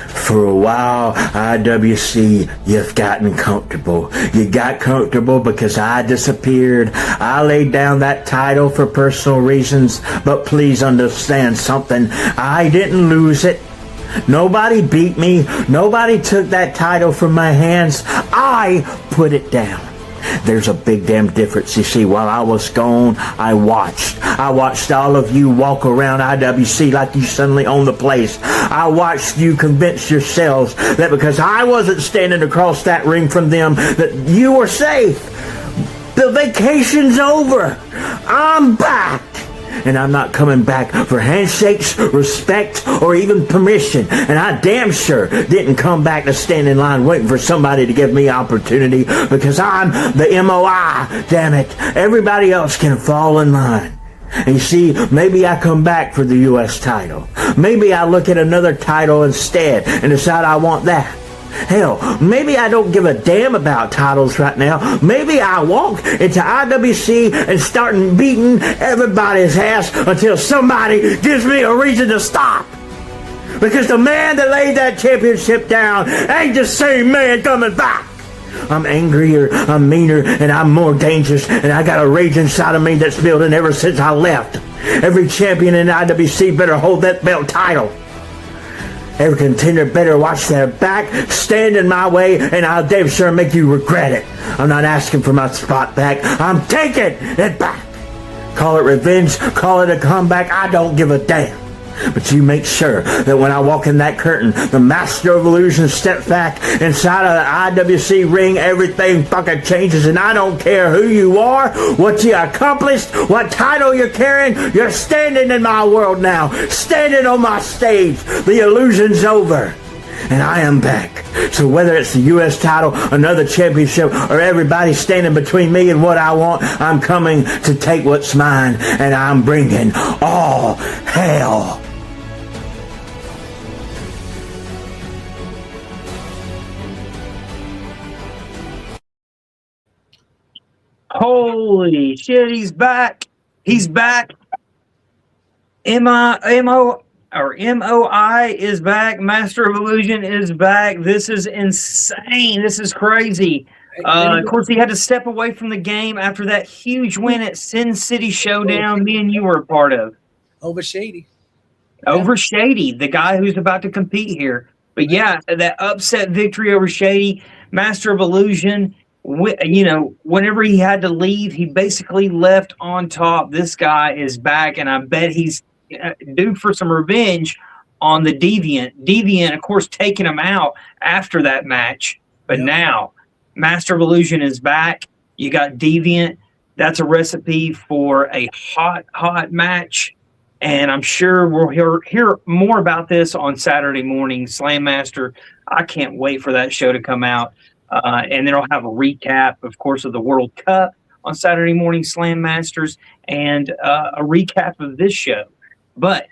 For a while, IWC, you've gotten comfortable. You got comfortable because I disappeared. I laid down that title for personal reasons, but please understand something. I didn't lose it. Nobody beat me. Nobody took that title from my hands. I put it down. There's a big damn difference. You see, while I was gone, I watched all of you walk around IWC like you suddenly own the place. I watched you convince yourselves that because I wasn't standing across that ring from them, that you were safe. The vacation's over. I'm back. And I'm not coming back for handshakes, respect, or even permission. And I damn sure didn't come back to stand in line waiting for somebody to give me opportunity, because I'm the MOI, damn it. Everybody else can fall in line. And you see, maybe I come back for the U.S. title. Maybe I look at another title instead and decide I want that. Hell, maybe I don't give a damn about titles right now. Maybe I walk into IWC and start beating everybody's ass until somebody gives me a reason to stop. Because the man that laid that championship down ain't the same man coming back. I'm angrier, I'm meaner, and I'm more dangerous, and I got a rage inside of me that's building ever since I left. Every champion in IWC better hold that belt title. Every contender better watch their back, stand in my way, and I'll damn sure make you regret it. I'm not asking for my spot back. I'm taking it back. Call it revenge, call it a comeback, I don't give a damn. But you make sure that when I walk in that curtain, the Master of Illusion steps back inside of the IWC ring, everything fucking changes, and I don't care who you are, what you accomplished, what title you're carrying, you're standing in my world now, standing on my stage. The illusion's over, and I am back. So whether it's the U.S. title, another championship, or everybody standing between me and what I want, I'm coming to take what's mine, and I'm bringing all hell. Holy shit, he's back. He's back. MOI is back. Master of Illusion is back. This is insane. This is crazy. Of course, he had to step away from the game after that huge win at Sin City Showdown me and you were a part of. Over Shady. Over Shady, the guy who's about to compete here. But yeah, that upset victory over Shady, Master of Illusion, you know, whenever he had to leave, he basically left on top. This guy is back, and I bet he's due for some revenge on the Deviant. Deviant, of course, taking him out after that match. But now, Master of Illusion is back. You got Deviant. That's a recipe for a hot, hot match. And I'm sure we'll hear more about this on Saturday morning, Slam Master. I can't wait for that show to come out. And then I'll have a recap, of course, of the World Cup on Saturday morning, Slam Masters, and a recap of this show. But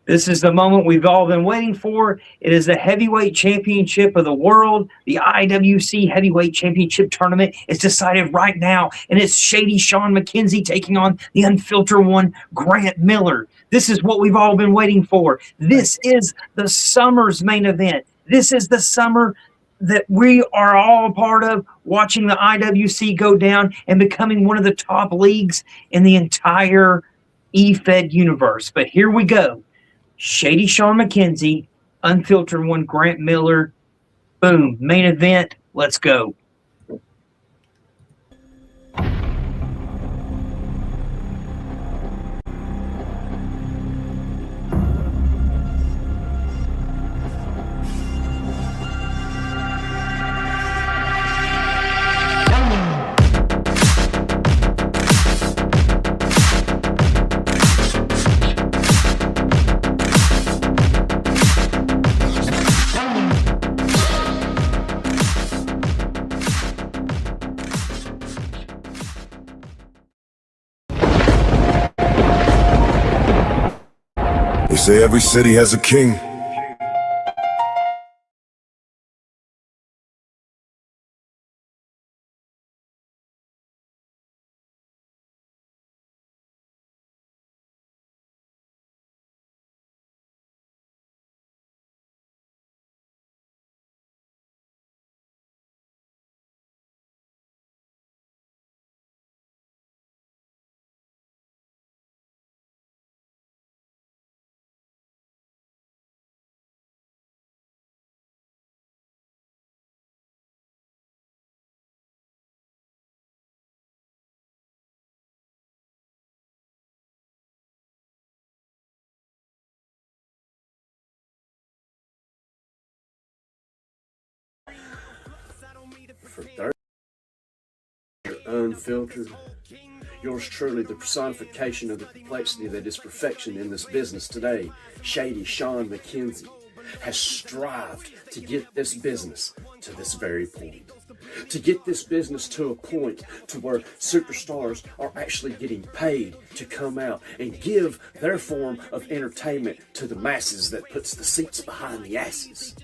this is the moment we've all been waiting for. It is the Heavyweight Championship of the World. The IWC Heavyweight Championship Tournament is decided right now, and it's Shady Sean McKenzie taking on the Unfiltered One, Grant Miller. This is what we've all been waiting for. This is the summer's main event. This is the summer that we are all a part of, watching the IWC go down and becoming one of the top leagues in the entire eFed universe. But here we go. Shady Sean McKenzie, Unfiltered One, Grant Miller. Boom. Main event. Let's go. They say every city has a king. For Unfiltered, Yours truly, the personification of the complexity that is perfection in this business today, Shady Sean McKenzie, has strived to get this business to this very point. To get this business to a point to where superstars are actually getting paid to come out and give their form of entertainment to the masses that puts the seats behind the asses.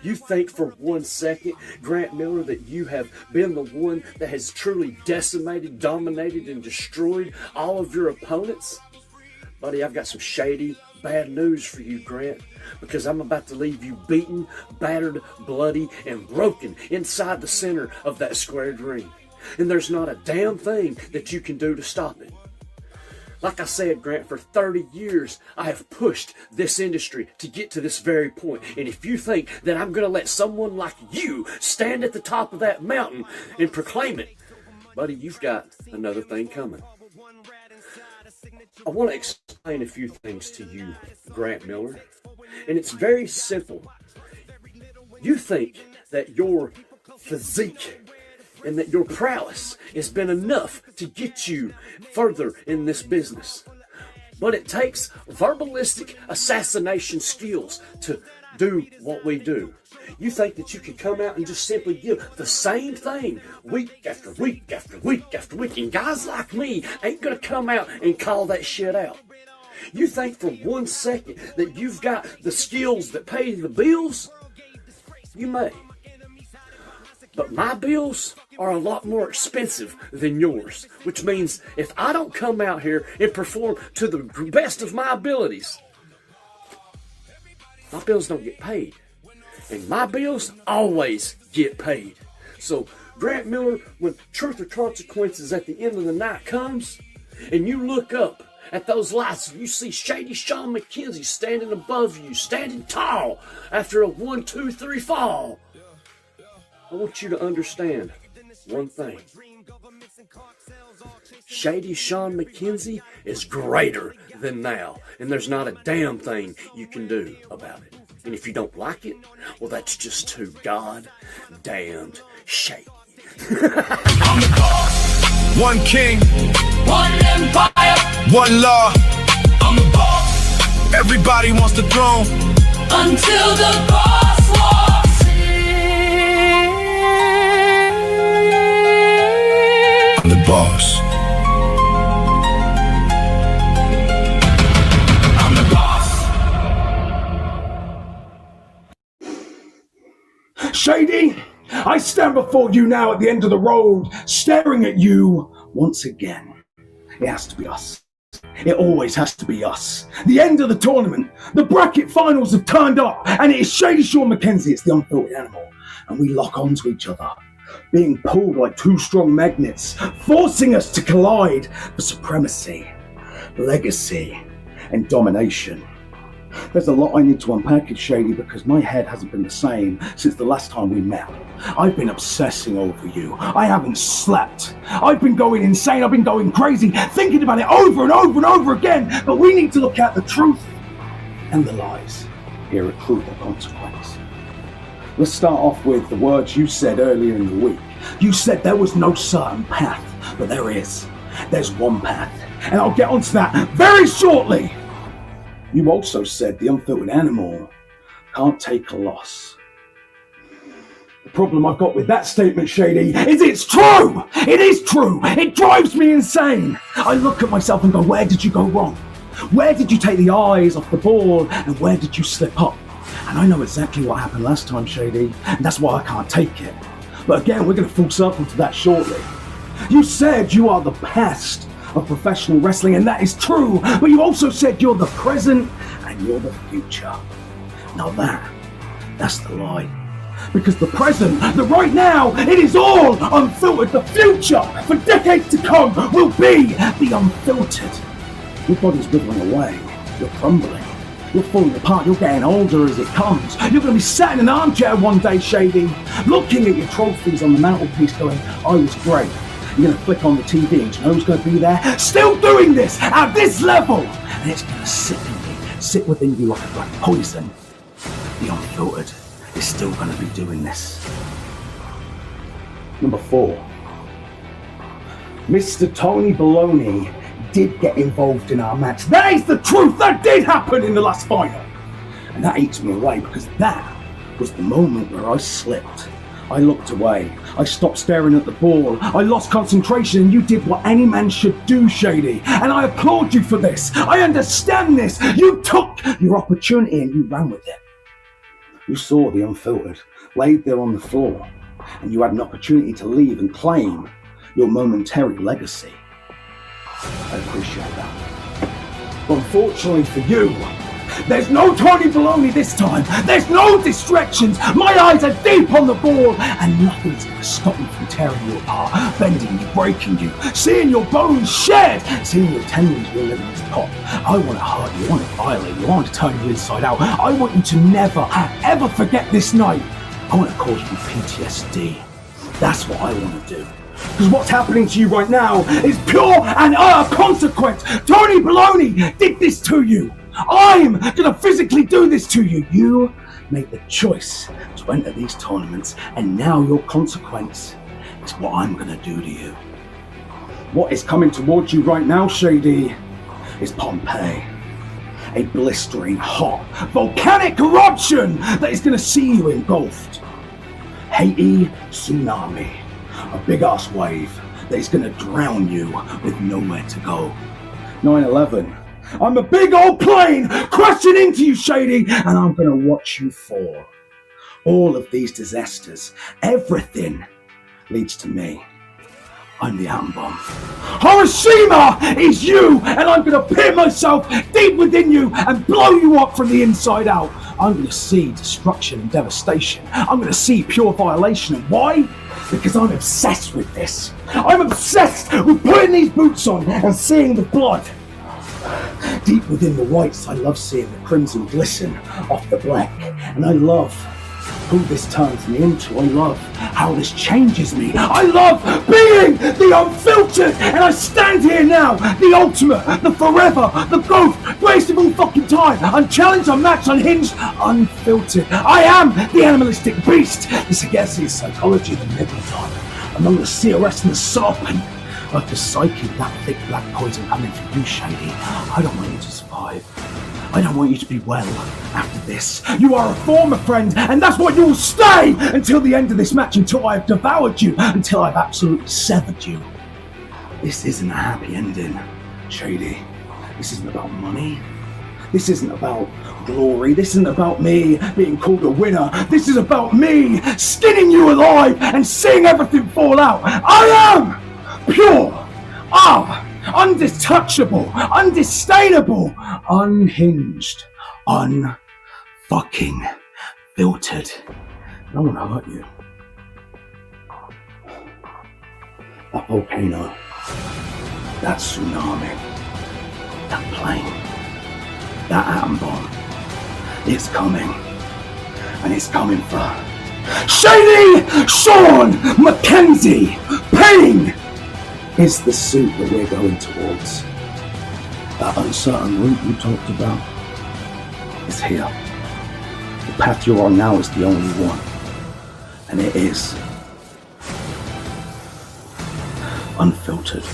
You think for 1 second, Grant Miller, that you have been the one that has truly decimated, dominated, and destroyed all of your opponents? Buddy, I've got some shady, bad news for you, Grant, because I'm about to leave you beaten, battered, bloody, and broken inside the center of that squared ring. And there's not a damn thing that you can do to stop it. Like I said, Grant, for 30 years, I have pushed this industry to get to this very point. And if you think that I'm going to let someone like you stand at the top of that mountain and proclaim it, buddy, you've got another thing coming. I want to explain a few things to you, Grant Miller. And it's very simple. You think that your physique and that your prowess has been enough to get you further in this business. But it takes verbalistic assassination skills to do what we do. You think that you can come out and just simply give the same thing week after week after week after week, and guys like me ain't gonna come out and call that shit out. You think for 1 second that you've got the skills that pay the bills? You may. But my bills are a lot more expensive than yours, which means if I don't come out here and perform to the best of my abilities, my bills don't get paid. And my bills always get paid. So, Grant Miller, when Truth or Consequences at the end of the night comes, and you look up at those lights and you see Shady Sean McKenzie standing above you, standing tall after a 1, 2, 3 fall, I want you to understand one thing. Shady Sean McKenzie is greater than now, and there's not a damn thing you can do about it. And if you don't like it, well, that's just too god-damned shady. One king, one empire, one law. I'm the boss. Everybody wants the throne Until the boss walks in. I'm the boss. I'm the boss. Shady, I stand before you now at the end of the road, staring at you once again. It has to be us. It always has to be us. The end of the tournament. The bracket finals have turned up, and it is Shady Sean McKenzie. It's the unfiltered animal. And we lock onto each other, being pulled like two strong magnets, forcing us to collide for supremacy, legacy, and domination. There's a lot I need to unpack, Shady, because my head hasn't been the same since the last time we met. I've been obsessing over you. I haven't slept. I've been going insane. I've been going crazy, thinking about it over and over and over again. But we need to look at the truth and the lies here at Truth or Consequence. Let's start off with the words you said earlier in the week. You said there was no certain path, but there is. There's one path, and I'll get onto that very shortly. You also said the unfiltered animal can't take a loss. The problem I've got with that statement, Shady, is it's true! It is true! It drives me insane! I look at myself and go, where did you go wrong? Where did you take the eyes off the ball, and where did you slip up? And I know exactly what happened last time, Shady, and that's why I can't take it. But again, we're going to full circle to that shortly. You said you are the past of professional wrestling, and that is true, but you also said you're the present and you're the future. Now that's the lie. Because the present, the right now, it is all unfiltered. The future, for decades to come, will be the unfiltered. Your body's withering away. You're crumbling. You're falling apart. You're getting older as it comes. You're going to be sat in an armchair one day, Shady, looking at your trophies on the mantelpiece going, I was great. You're going to flick on the TV and you know who's going to be there? Still doing this at this level! And it's going to sit within you like poison. The unfiltered is still going to be doing this. Number 4. Mr. Tony Baloney did get involved in our match. That is the truth. That did happen in the last final. And that eats me away because that was the moment where I slipped. I looked away. I stopped staring at the ball. I lost concentration, and you did what any man should do, Shady. And I applaud you for this. I understand this. You took your opportunity and you ran with it. You saw the unfiltered laid there on the floor, and you had an opportunity to leave and claim your momentary legacy. I appreciate that. But unfortunately for you, there's no Tony Baloney this time. There's no distractions. My eyes are deep on the ball, and nothing's going to stop me from tearing you apart, bending you, breaking you, seeing your bones shed, seeing your tendons your ligaments pop. I want to hurt you. I want to violate you. I want to turn you inside out. I want you to never, ever forget this night. I want to cause you PTSD. That's what I want to do. Because what's happening to you right now is pure and utter consequence. Tony Baloney did this to you. I'm gonna physically do this to you. You made the choice to enter these tournaments, and now your consequence is what I'm gonna do to you. What is coming towards you right now, Shady, is Pompeii. A blistering, hot, volcanic eruption that is gonna see you engulfed. Haiti tsunami. A big-ass wave that is gonna drown you with nowhere to go. 9/11. I'm a big old plane crashing into you, Shady, and I'm gonna watch you fall. All of these disasters, everything leads to me. I'm the atom bomb. Hiroshima is you, and I'm gonna pin myself deep within you and blow you up from the inside out. I'm gonna see destruction and devastation. I'm gonna see pure violation. And why? Because I'm obsessed with this. I'm obsessed with putting these boots on and seeing the blood. Deep within the whites, I love seeing the crimson glisten off the black. And I love who this turns me into. I love how this changes me. I love being the unfiltered. And I stand here now, the ultimate, the forever, the GOAT, greatest of all fucking time. Unchallenged, unmatched, unhinged, unfiltered. I am the animalistic beast. The sagacity of psychology, the megalodon. Among the CRS and the serpent. Like the psyche, that thick black poison coming from you, Shady. I don't want you to survive. I don't want you to be well after this. You are a former friend, and that's what you will stay until the end of this match, until I have devoured you, until I've absolutely severed you. This isn't a happy ending, Shady. This isn't about money. This isn't about glory. This isn't about me being called a winner. This is about me skinning you alive and seeing everything fall out. I am pure, undetouchable, undisdainable, unhinged, unfucking filtered. And I want to hurt you. That volcano, that tsunami, that plane, that atom bomb, it's coming. And it's coming for Shady Sean Mackenzie. Pain is the suit that we're going towards. That uncertain route you talked about is here. The path you're on now is the only one. And it is unfiltered.